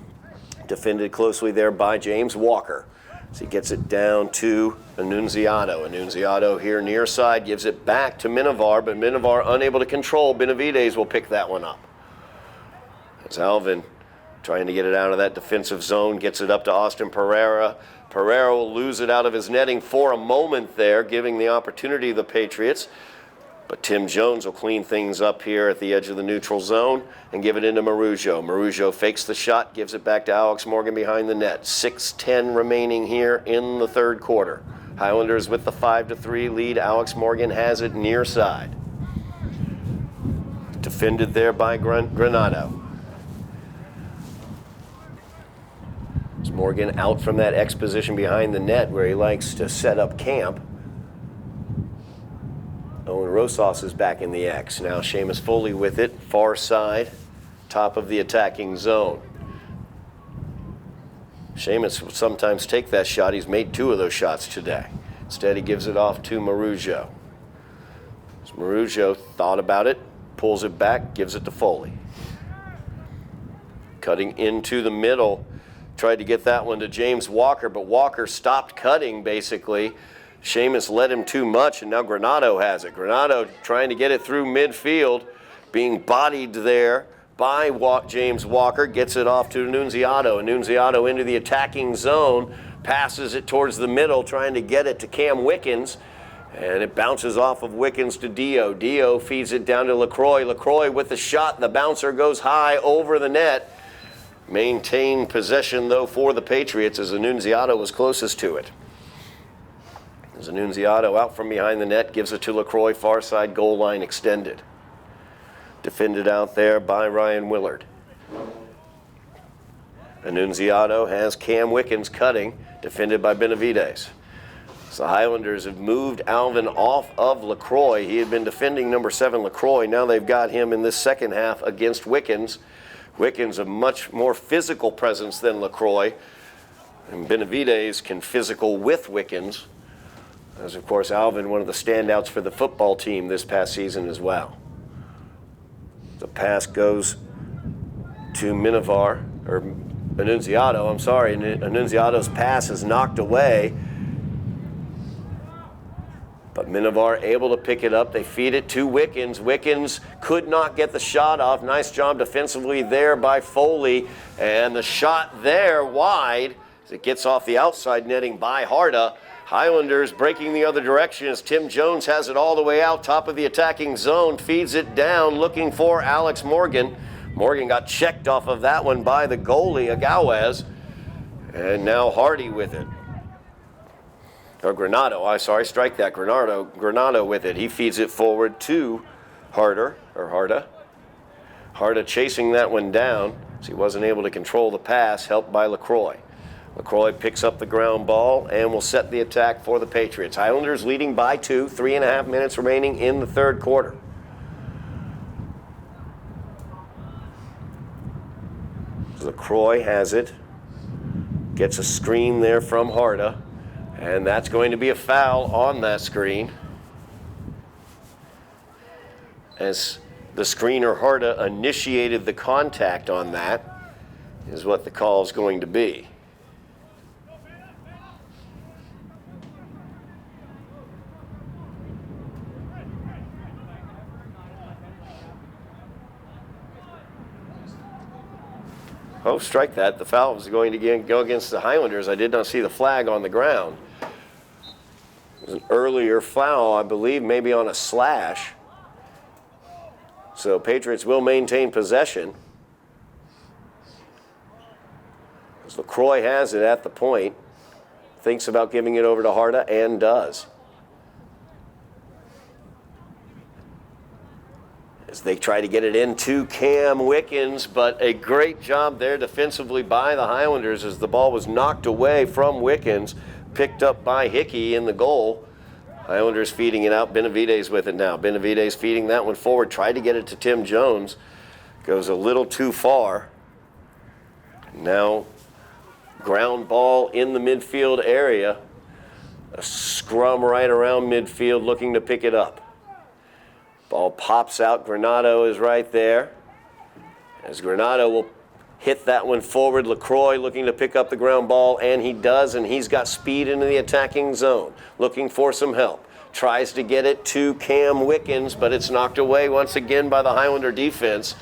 Defended closely there by James Walker. So he gets it down to Annunziato. Annunziato here near side gives it back to Minivar, but Minivar unable to control. Benavides will pick that one up. As Alvin trying to get it out of that defensive zone, gets it up to Austin Pereira. Pereira will lose it out of his netting for a moment there, giving the opportunity to the Patriots. But Tim Jones will clean things up here at the edge of the neutral zone and give it into Marujo. Marujo fakes the shot, gives it back to Alex Morgan behind the net. 6:10 remaining here in the third quarter. Highlanders with the 5-3 lead. Alex Morgan has it near side. Defended there by Granado. Morgan out from that X position behind the net where he likes to set up camp. Owen Rosas is back in the X. Now Seamus Foley with it, far side, top of the attacking zone. Seamus will sometimes take that shot. He's made 2 of those shots today. Instead, he gives it off to Marujo. So Marujo thought about it, pulls it back, gives it to Foley. Cutting into the middle. Tried to get that one to James Walker, but Walker stopped cutting, basically. Seamus led him too much, and now Granado has it. Granado trying to get it through midfield, being bodied there by James Walker, gets it off to Annunziato. Annunziato into the attacking zone, passes it towards the middle, trying to get it to Cam Wickens, and it bounces off of Wickens to Dio. Dio feeds it down to LaCroix. LaCroix with the shot, the bouncer goes high over the net. Maintain possession, though, for the Patriots as Annunziato was closest to it. As Annunziato out from behind the net, gives it to LaCroix, far side goal line extended. Defended out there by Ryan Willard. Annunziato has Cam Wickens cutting, defended by Benavides. So the Highlanders have moved Alvin off of LaCroix. He had been defending number 7 LaCroix. Now they've got him in this second half against Wickens. Wickens a much more physical presence than LaCroix, and Benavides can physical with Wickens, as of course Alvin, one of the standouts for the football team this past season as well. The pass goes to Minivar, or Annunziato, I'm sorry. Annunziato's pass is knocked away, but Minivar able to pick it up. They feed it to Wickens. Wickens could not get the shot off. Nice job defensively there by Foley, and the shot there wide as it gets off the outside netting by Harda. Highlanders breaking the other direction as Tim Jones has it all the way out, top of the attacking zone, feeds it down, looking for Alex Morgan. Morgan got checked off of that one by the goalie, Agawez, and now Hardy with it. Or Granado, strike that, Granado with it. He feeds it forward to Harda. Harda chasing that one down, so he wasn't able to control the pass, helped by LaCroix. LaCroix picks up the ground ball and will set the attack for the Patriots. Highlanders leading by 2, 3.5 minutes remaining in the third quarter. LaCroix has it, gets a screen there from Harda, and that's going to be a foul on that screen, as the screener Harda initiated the contact on that, is what the call is going to be. Oh, strike that. The foul was going to go against the Highlanders. I did not see the flag on the ground. It was an earlier foul, I believe, maybe on a slash. So Patriots will maintain possession. As LaCroix has it at the point, thinks about giving it over to Harda and does. As they try to get it into Cam Wickens, but a great job there defensively by the Highlanders as the ball was knocked away from Wickens, picked up by Hickey in the goal. Highlanders feeding it out, Benavides with it now. Benavides feeding that one forward, tried to get it to Tim Jones. Goes a little too far. Now ground ball in the midfield area. A scrum right around midfield looking to pick it up. Ball pops out, Granado is right there. As Granado will hit that one forward, LaCroix looking to pick up the ground ball, and he does, and he's got speed into the attacking zone, looking for some help. Tries to get it to Cam Wickens, but it's knocked away once again by the Highlander defense.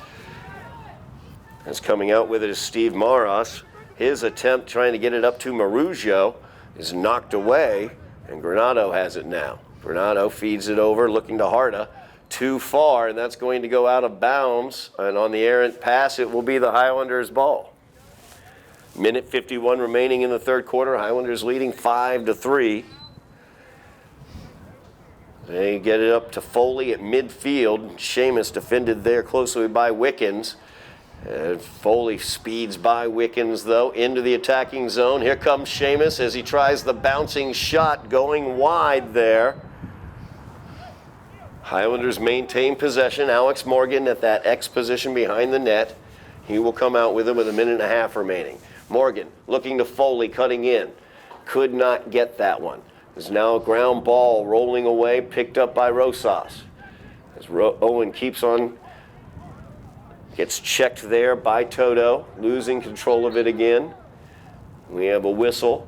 As coming out with it is Steve Maras. His attempt trying to get it up to Maruggio is knocked away, and Granado has it now. Granado feeds it over, looking to Harda. Too far, and that's going to go out of bounds, and on the errant pass it will be the Highlanders' ball. Minute 51 remaining in the third quarter. Highlanders leading 5-3. They get it up to Foley at midfield. Seamus defended there closely by Wickens. And Foley speeds by Wickens, though, into the attacking zone. Here comes Seamus as he tries the bouncing shot going wide there. Highlanders maintain possession. Alex Morgan at that X position behind the net. He will come out with it with 1.5 minutes remaining. Morgan looking to Foley, cutting in. Could not get that one. There's now a ground ball rolling away, picked up by Rosas. As Owen keeps on, gets checked there by Toto, losing control of it again. We have a whistle.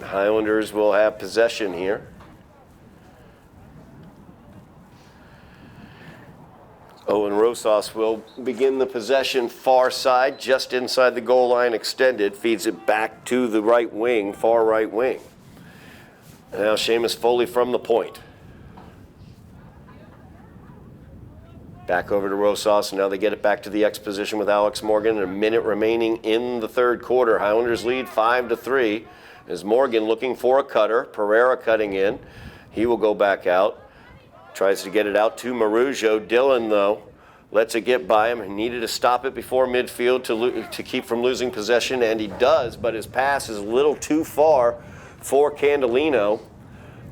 Highlanders will have possession here. Owen Rosas will begin the possession far side, just inside the goal line extended, feeds it back to the right wing, far right wing. And now Seamus Foley from the point. Back over to Rosas, and now they get it back to the X position with Alex Morgan. 1 minute remaining in the third quarter. Highlanders lead 5-3. As Morgan looking for a cutter. Pereira cutting in. He will go back out. Tries to get it out to Maruggio. Dillon, though, lets it get by him. He needed to stop it before midfield to keep from losing possession, and he does, but his pass is a little too far for Candelino.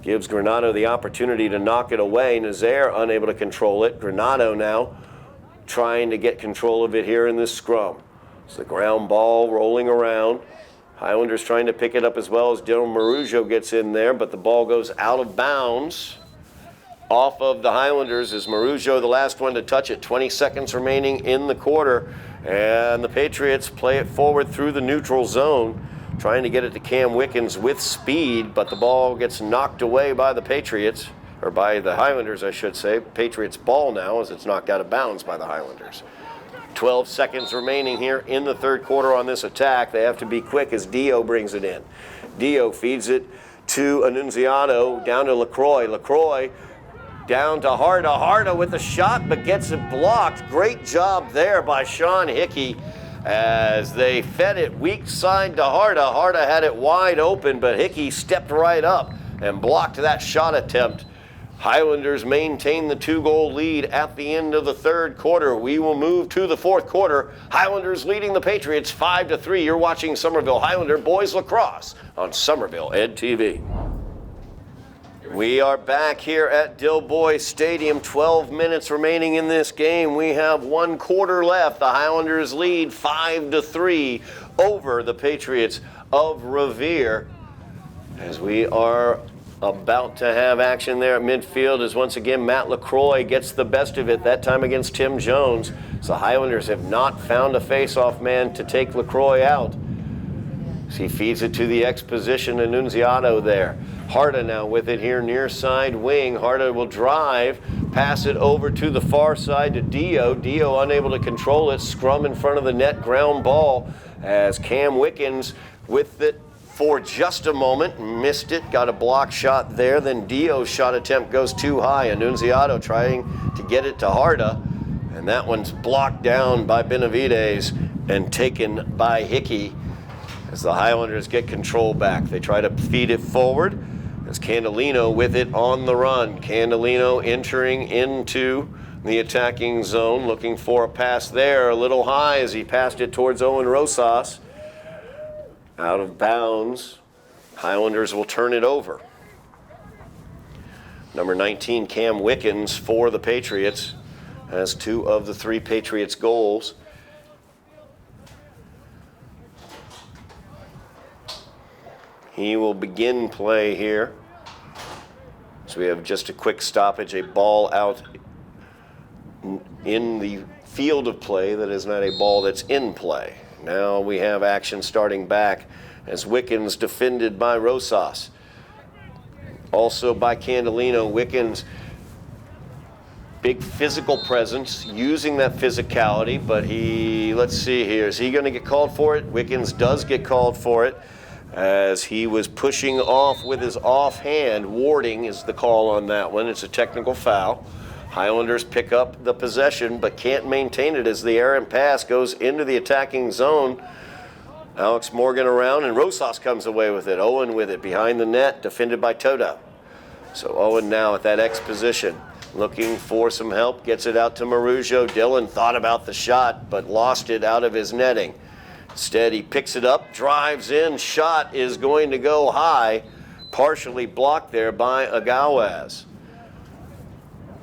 gives Granado the opportunity to knock it away. Nazaire unable to control it. Granado now trying to get control of it here in this scrum. It's the ground ball rolling around. Highlanders trying to pick it up as well as Dylan Marujo gets in there, but the ball goes out of bounds. Off of the Highlanders is Marujo, the last one to touch it. 20 seconds remaining in the quarter, and the Patriots play it forward through the neutral zone, trying to get it to Cam Wickens with speed, but the ball gets knocked away by the Patriots, or by the Highlanders, I should say. Patriots ball now as it's knocked out of bounds by the Highlanders. 12 seconds remaining here in the third quarter on this attack. They have to be quick as Dio brings it in. Dio feeds it to Annunziato, down to LaCroix. LaCroix down to Harda. Harda with the shot, but gets it blocked. Great job there by Sean Hickey as they fed it weak side to Harda. Harda had it wide open, but Hickey stepped right up and blocked that shot attempt. Highlanders maintain the 2-goal lead at the end of the third quarter. We will move to the fourth quarter. Highlanders leading the Patriots 5-3. You're watching Somerville Highlander Boys Lacrosse on Somerville Ed TV. We are back here at Dilboy Stadium. 12 minutes remaining in this game. We have one quarter left. The Highlanders lead 5-3 over the Patriots of Revere. As we are about to have action there at midfield as once again Matt LaCroix gets the best of it, that time against Tim Jones. So the Highlanders have not found a face-off man to take LaCroix out. So he feeds it to the X position, Annunziato there. Harda now with it here near side wing. Harda will drive, pass it over to the far side to Dio. Dio unable to control it, scrum in front of the net, ground ball as Cam Wickens with it for just a moment, missed it, got a block shot there, then Dio's shot attempt goes too high. Annunziato trying to get it to Harda, and that one's blocked down by Benavides and taken by Hickey as the Highlanders get control back. They try to feed it forward as Candolino with it on the run. Candolino entering into the attacking zone, looking for a pass there, a little high as he passed it towards Owen Rosas. Out of bounds. Highlanders will turn it over. Number 19, Cam Wickens for the Patriots, has 2 of the 3 Patriots goals. He will begin play here. So we have just a quick stoppage, a ball out in the field of play that is not a ball that's in play. Now we have action starting back as Wickens defended by Rosas. Also by Candolino. Wickens, big physical presence, using that physicality, but let's see here, is he going to get called for it? Wickens does get called for it as he was pushing off with his offhand. Warding is the call on that one. It's a technical foul. Highlanders pick up the possession but can't maintain it as the errant pass goes into the attacking zone. Alex Morgan around and Rosas comes away with it. Owen with it behind the net, defended by Todd. So Owen now at that X position, looking for some help, gets it out to Marujo. Dylan thought about the shot but lost it out of his netting. Instead he picks it up, drives in, shot is going to go high, partially blocked there by Agawaz.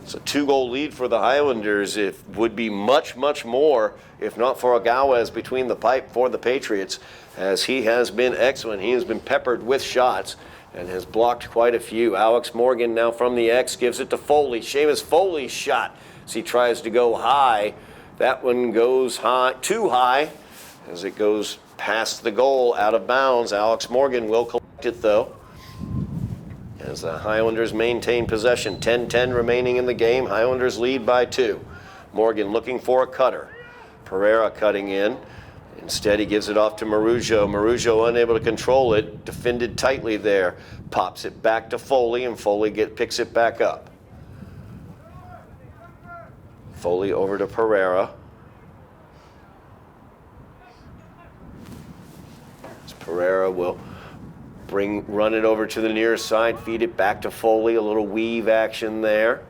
It's a 2-goal lead for the Highlanders. It would be much, much more if not for Agawaz between the pipe for the Patriots, as he has been excellent. He has been peppered with shots and has blocked quite a few. Alex Morgan now from the X gives it to Foley. Seamus Foley's shot as he tries to go high. That one goes high, too high as it goes past the goal, out of bounds. Alex Morgan will collect it though, as the Highlanders maintain possession. 10-10 remaining in the game. Highlanders lead by 2. Morgan looking for a cutter. Pereira cutting in. Instead, he gives it off to Marujo. Marujo unable to control it. Defended tightly there. Pops it back to Foley, and Foley picks it back up. Foley over to Pereira. Pereira will run it over to the near side, feed it back to Foley. A little weave action there.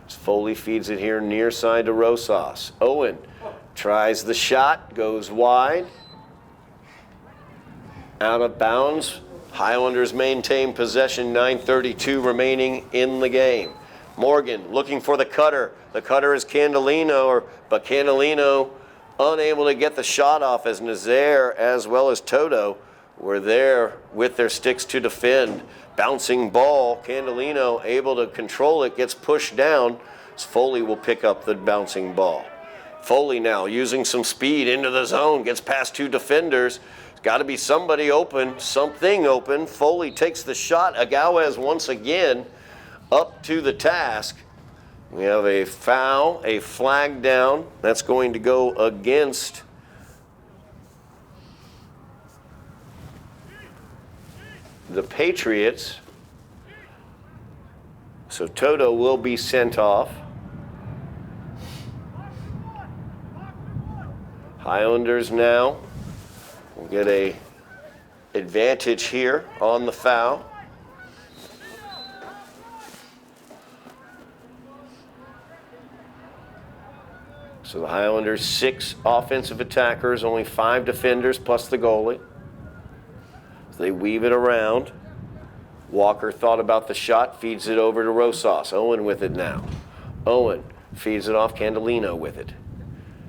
As Foley feeds it here near side to Rosas. Owen tries the shot, goes wide. Out of bounds. Highlanders maintain possession, 9:32 remaining in the game. Morgan looking for the cutter. The cutter is Candelino, but Candelino unable to get the shot off as Nazaire as well as Toto were there with their sticks to defend. Bouncing ball, Candelino able to control it, gets pushed down. Foley will pick up the bouncing ball. Foley now using some speed into the zone, gets past two defenders. There's got to be somebody open, something open. Foley takes the shot. Agawez once again up to the task. We have a foul, a flag down. That's going to go against the Patriots. So Toto will be sent off. Highlanders now will get a advantage here on the foul. So the Highlanders, 6 offensive attackers, only 5 defenders plus the goalie. As they weave it around. Walker thought about the shot, feeds it over to Rosas. Owen with it now. Owen feeds it off, Candelino with it.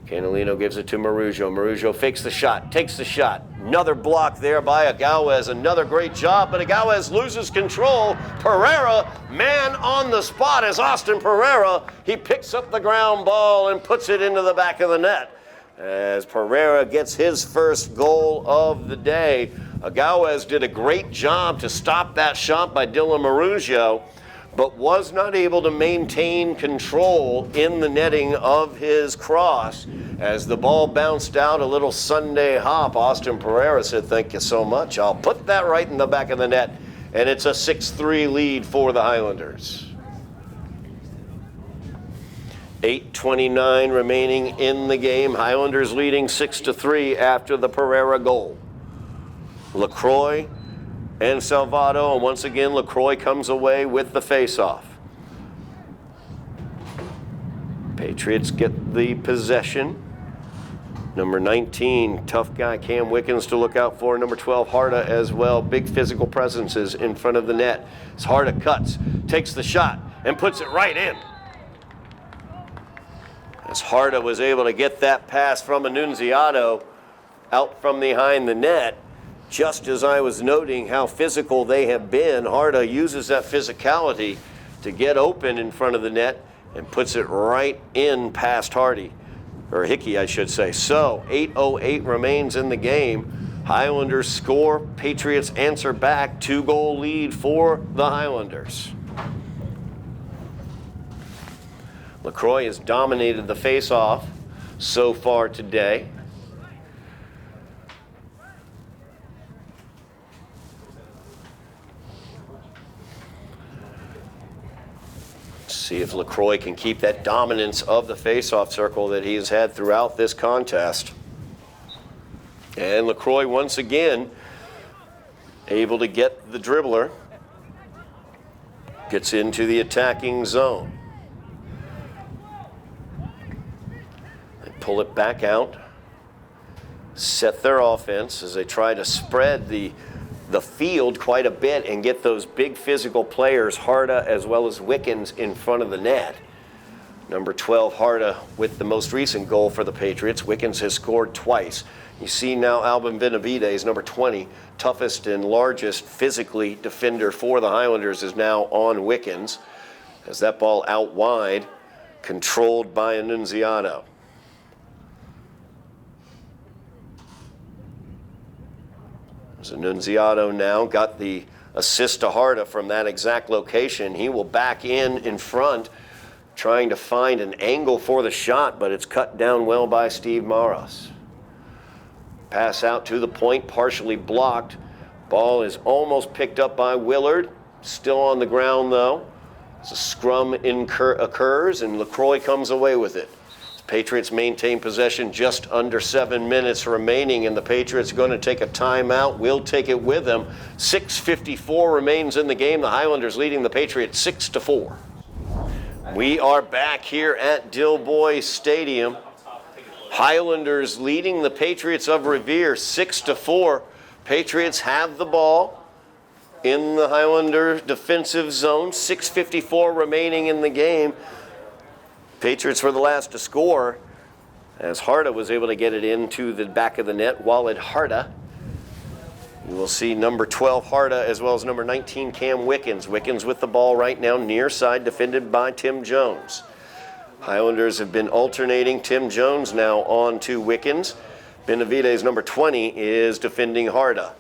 Candelino gives it to Marujo. Marujo fakes the shot, takes the shot. Another block there by Agawez. Another great job, but Agawez loses control. Pereira, man on the spot is Austin Pereira. He picks up the ground ball and puts it into the back of the net as Pereira gets his first goal of the day. Agawez did a great job to stop that shot by Dylan Marujo, but was not able to maintain control in the netting of his cross. As the ball bounced out, a little Sunday hop, Austin Pereira said, "Thank you so much. I'll put that right in the back of the net." And it's a 6-3 lead for the Highlanders. 8:29 remaining in the game. Highlanders leading 6-3 after the Pereira goal. LaCroix and Salvato, and once again LaCroix comes away with the face-off. Patriots get the possession. Number 19, tough guy Cam Wickens to look out for. Number 12, Harda as well. Big physical presences in front of the net. As Harda cuts, takes the shot, and puts it right in. As Harda was able to get that pass from Annunziato out from behind the net. Just as I was noting how physical they have been, Harda uses that physicality to get open in front of the net and puts it right in past Hardy, or Hickey, I should say. So 8:08 remains in the game. Highlanders score, Patriots answer back, 2-goal lead for the Highlanders. LaCroix has dominated the face-off so far today. See if LaCroix can keep that dominance of the face-off circle that he has had throughout this contest. And LaCroix once again able to get the dribbler. Gets into the attacking zone. They pull it back out. Set their offense as they try to spread the field quite a bit and get those big physical players, Harda as well as Wickens, in front of the net. Number 12, Harda, with the most recent goal for the Patriots. Wickens has scored twice. You see now Alban Benavides, number 20, toughest and largest physically defender for the Highlanders, is now on Wickens. As that ball out wide, controlled by Annunziato. Annunziato now got the assist to Harda from that exact location. He will back in front, trying to find an angle for the shot, but it's cut down well by Steve Maras. Pass out to the point, partially blocked. Ball is almost picked up by Willard. Still on the ground, though. As a scrum occurs, and LaCroix comes away with it. Patriots maintain possession, just under 7 minutes remaining, and the Patriots are going to take a timeout. We'll take it with them. 6:54 remains in the game. The Highlanders leading the Patriots 6-4. We are back here at Dilboy Stadium. Highlanders leading the Patriots of Revere 6-4. Patriots have the ball. in the Highlander defensive zone. 6:54 remaining in the game. Patriots were the last to score as Harda was able to get it into the back of the net. Walid Harda. You will see number 12 Harda as well as number 19 Cam Wickens. Wickens with the ball right now near side, defended by Tim Jones. Highlanders have been alternating. Tim Jones now on to Wickens. Benavides, number 20, is defending Harda.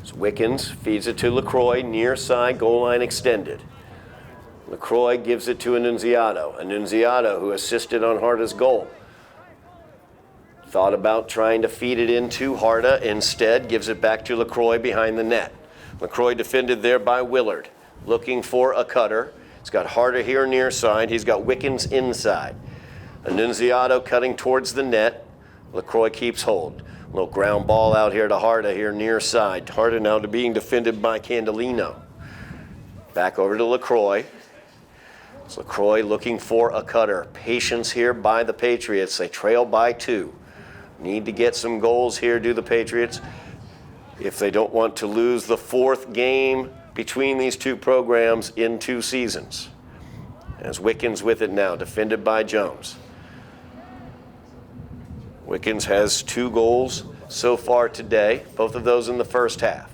So Wickens feeds it to LaCroix, near side, goal line extended. LaCroix gives it to Annunziato. Annunziato, who assisted on Harda's goal. Thought about trying to feed it into Harda. Instead, gives it back to LaCroix behind the net. LaCroix defended there by Willard, looking for a cutter. He's got Harda here near side. He's got Wickens inside. Annunziato cutting towards the net. LaCroix keeps hold. Little ground ball out here to Harda here near side. Harda now being defended by Candelino. Back over to LaCroix. It's LaCroix looking for a cutter. Patience here by the Patriots. They trail by 2. Need to get some goals here, do the Patriots, if they don't want to lose the 4th game between these two programs in 2 seasons. As Wickens with it now, defended by Jones. Wickens has 2 goals so far today, both of those in the first half.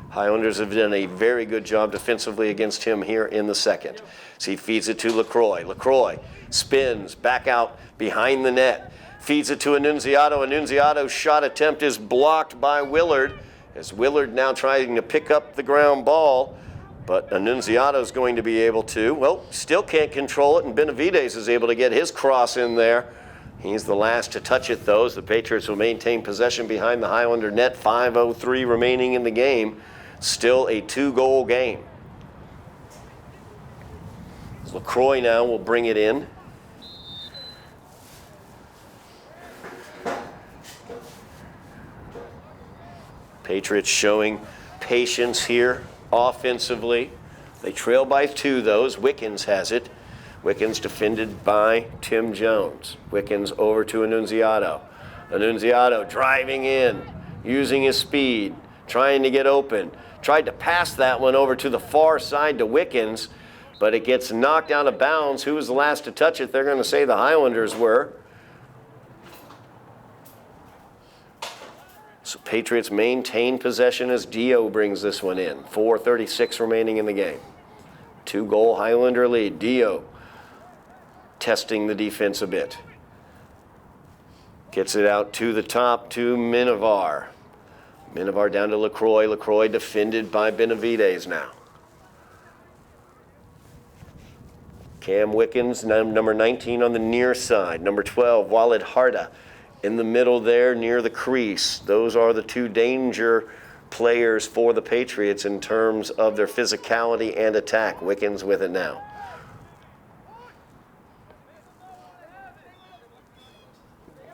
Highlanders have done a very good job defensively against him here in the second. So he feeds it to LaCroix. LaCroix spins back out behind the net. Feeds it to Annunziato. Annunziato's shot attempt is blocked by Willard, as Willard now trying to pick up the ground ball. But Annunziato's going to be able to, well, still can't control it, and Benavides is able to get his cross in there. He's the last to touch it, though, as the Patriots will maintain possession behind the Highlander net. 5:03 remaining in the game. Still a 2-goal game. LaCroix now will bring it in. Patriots showing patience here offensively. They trail by 2, though. Wickens has it. Wickens defended by Tim Jones. Wickens over to Annunziato. Annunziato driving in, using his speed, trying to get open. Tried to pass that one over to the far side to Wickens, but it gets knocked out of bounds. Who was the last to touch it? They're going to say the Highlanders were. So Patriots maintain possession as Dio brings this one in. 4:36 remaining in the game. 2-goal Highlander lead. Dio testing the defense a bit. Gets it out to the top to Minivar. Minivar down to LaCroix. LaCroix defended by Benavides now. Cam Wickens, number 19 on the near side. Number 12, Walid Harda in the middle there near the crease. Those are the 2 danger players for the Patriots in terms of their physicality and attack. Wickens with it now.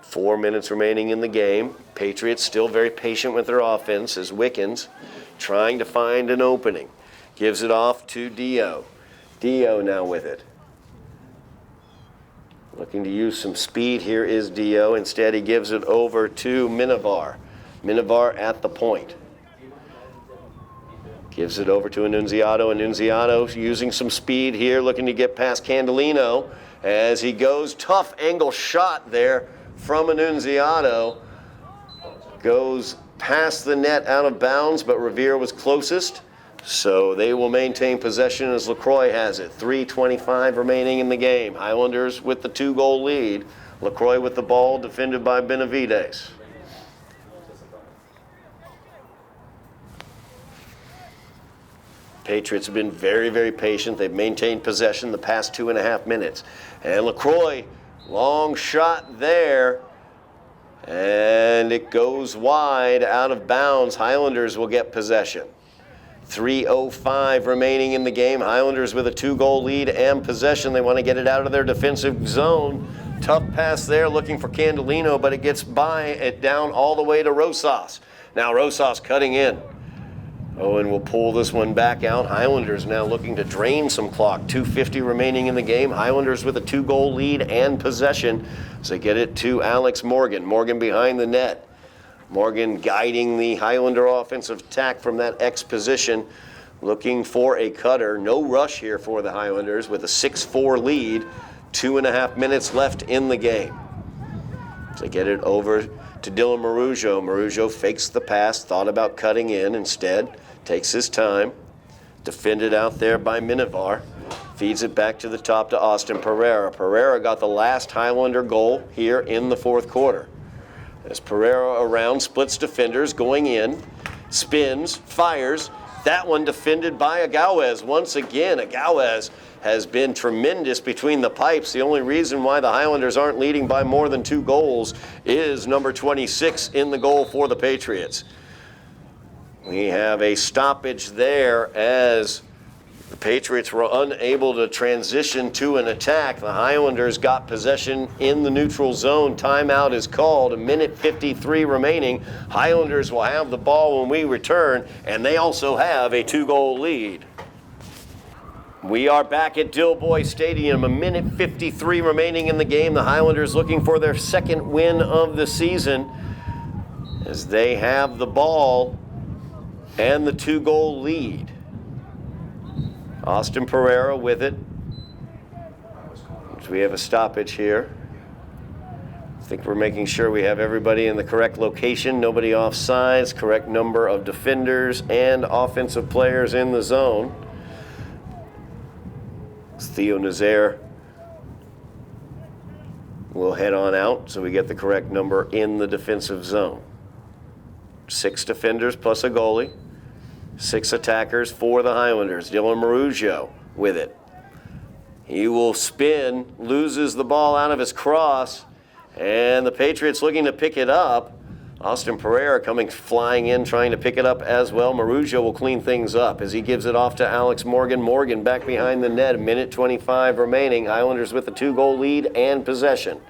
Four minutes remaining in the game. Patriots still very patient with their offense as Wickens trying to find an opening. Gives it off to Dio. Dio now with it. Looking to use some speed here is Dio. Instead, he gives it over to Minivar. Minivar at the point. Gives it over to Annunziato. Annunziato using some speed here, looking to get past Candelino as he goes. Tough angle shot there from Annunziato. Goes past the net out of bounds, but Revere was closest. So they will maintain possession as LaCroix has it. 3:25 remaining in the game. Highlanders with the 2-goal lead. LaCroix with the ball, defended by Benavides. Patriots have been very, very patient. They've maintained possession the past 2.5 minutes. And LaCroix, long shot there. And it goes wide, out of bounds. Highlanders will get possession. 3:05 remaining in the game. Highlanders with a 2-goal lead and possession. They want to get it out of their defensive zone. Tough pass there, looking for Candelino, but it gets by it down all the way to Rosas. Now Rosas cutting in. Owen will pull this one back out. Highlanders now looking to drain some clock. 2:50 remaining in the game. Highlanders with a 2-goal lead and possession as they get it to Alex Morgan. Morgan behind the net. Morgan guiding the Highlander offensive attack from that X position, looking for a cutter. No rush here for the Highlanders with a 6-4 lead. 2.5 minutes left in the game. So they get it over to Dylan Marujo. Marujo fakes the pass, thought about cutting in instead. Takes his time. Defended out there by Minivar. Feeds it back to the top to Austin Pereira. Pereira got the last Highlander goal here in the fourth quarter. As Pereira around, splits defenders, going in, spins, fires. That one defended by Agawez. Once again, Agawez has been tremendous between the pipes. The only reason why the Highlanders aren't leading by more than 2 goals is number 26 in the goal for the Patriots. We have a stoppage there as the Patriots were unable to transition to an attack. The Highlanders got possession in the neutral zone. Timeout is called. 1:53 remaining. Highlanders will have the ball when we return, and they also have a 2-goal lead. We are back at Dilboy Stadium. 1:53 remaining in the game. The Highlanders looking for their second win of the season as they have the ball and the 2-goal lead. Austin Pereira with it. So we have a stoppage here. I think we're making sure we have everybody in the correct location, nobody offsides, correct number of defenders and offensive players in the zone. Theo Nazaire will head on out so we get the correct number in the defensive zone. 6 defenders plus a goalie. 6 attackers for the Highlanders. Dylan Marujo with it. He will spin, loses the ball out of his cross, and the Patriots looking to pick it up. Austin Pereira coming flying in, trying to pick it up as well. Marujo will clean things up as he gives it off to Alex Morgan. Morgan back behind the net, 1:25 remaining. Highlanders with a 2-goal lead and possession.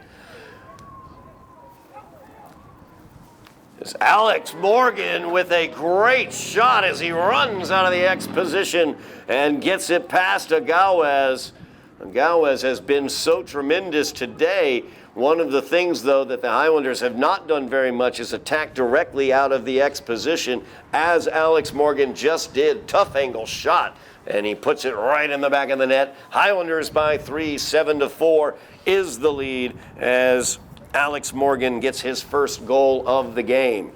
It's Alex Morgan with a great shot as he runs out of the X position and gets it past Agawez. Agawez has been so tremendous today. One of the things, though, that the Highlanders have not done very much is attack directly out of the X position, as Alex Morgan just did. Tough angle shot, and he puts it right in the back of the net. Highlanders by 3, 7-4 is the lead as Alex Morgan gets his first goal of the game.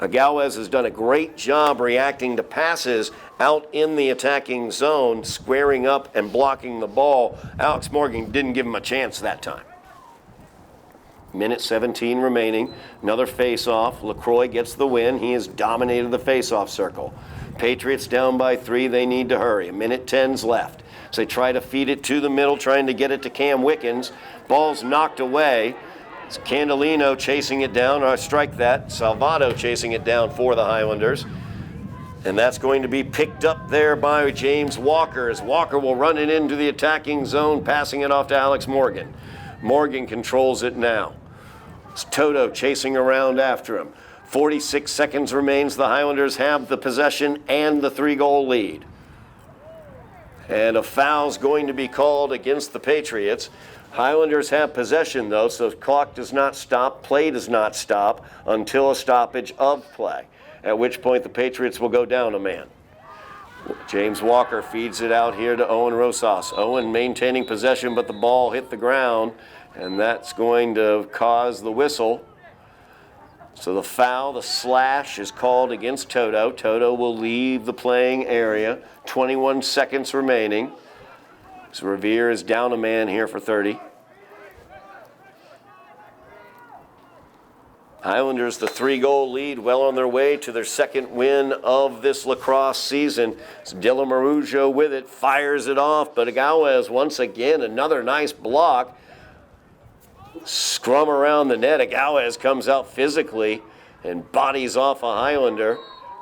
Agawez has done a great job reacting to passes out in the attacking zone, squaring up and blocking the ball. Alex Morgan didn't give him a chance that time. 1:17 remaining. Another face-off. LaCroix gets the win. He has dominated the face-off circle. Patriots down by 3. They need to hurry. 1:10's left. So they try to feed it to the middle, trying to get it to Cam Wickens. Ball's knocked away. It's Candelino chasing it down, or strike that. Salvato chasing it down for the Highlanders. And that's going to be picked up there by James Walker, as Walker will run it into the attacking zone, passing it off to Alex Morgan. Morgan controls it now. It's Toto chasing around after him. 46 seconds remains. The Highlanders have the possession and the 3-goal lead. And a foul's going to be called against the Patriots. Highlanders have possession, though, so clock does not stop, play does not stop until a stoppage of play, at which point the Patriots will go down a man. James Walker feeds it out here to Owen Rosas. Owen maintaining possession, but the ball hit the ground, and that's going to cause the whistle. So the foul, the slash, is called against Toto. Toto will leave the playing area. 21 seconds remaining. So Revere is down a man here for 30. Highlanders, the 3-goal lead, well on their way to their second win of this lacrosse season. It's Dylan Marujo with it, fires it off, but Agawez once again, another nice block. Scrum around the net. Agawez comes out physically and bodies off a Highlander.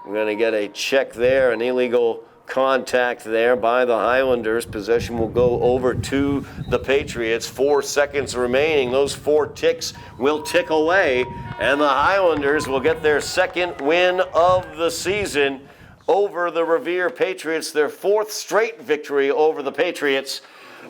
We're going to get a check there, an illegal contact there by the Highlanders. Possession will go over to the Patriots. 4 seconds remaining. Those 4 ticks will tick away, and the Highlanders will get their second win of the season. over the Revere Patriots, their 4th straight victory over the Patriots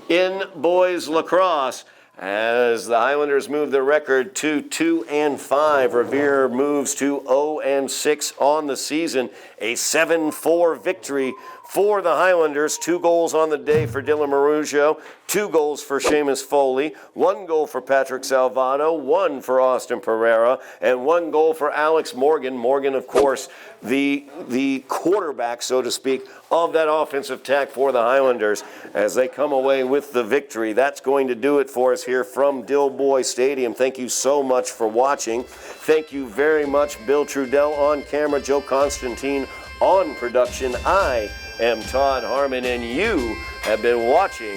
in boys lacrosse. As the Highlanders move their record to 2-5, Revere moves to 0-6 on the season. A 7-4 victory for the Highlanders. 2 goals on the day for Dylan Marugio, 2 goals for Seamus Foley, 1 goal for Patrick Salvato, 1 for Austin Pereira, and 1 goal for Alex Morgan. Morgan, of course, the quarterback, so to speak, of that offensive attack for the Highlanders as they come away with the victory. That's going to do it for us here from Dilboy Stadium. Thank you so much for watching. Thank you very much, Bill Trudell on camera, Joe Constantine on production. I am Todd Harmon, and you have been watching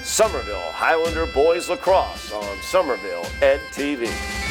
Somerville Highlander Boys Lacrosse on Somerville Ed TV.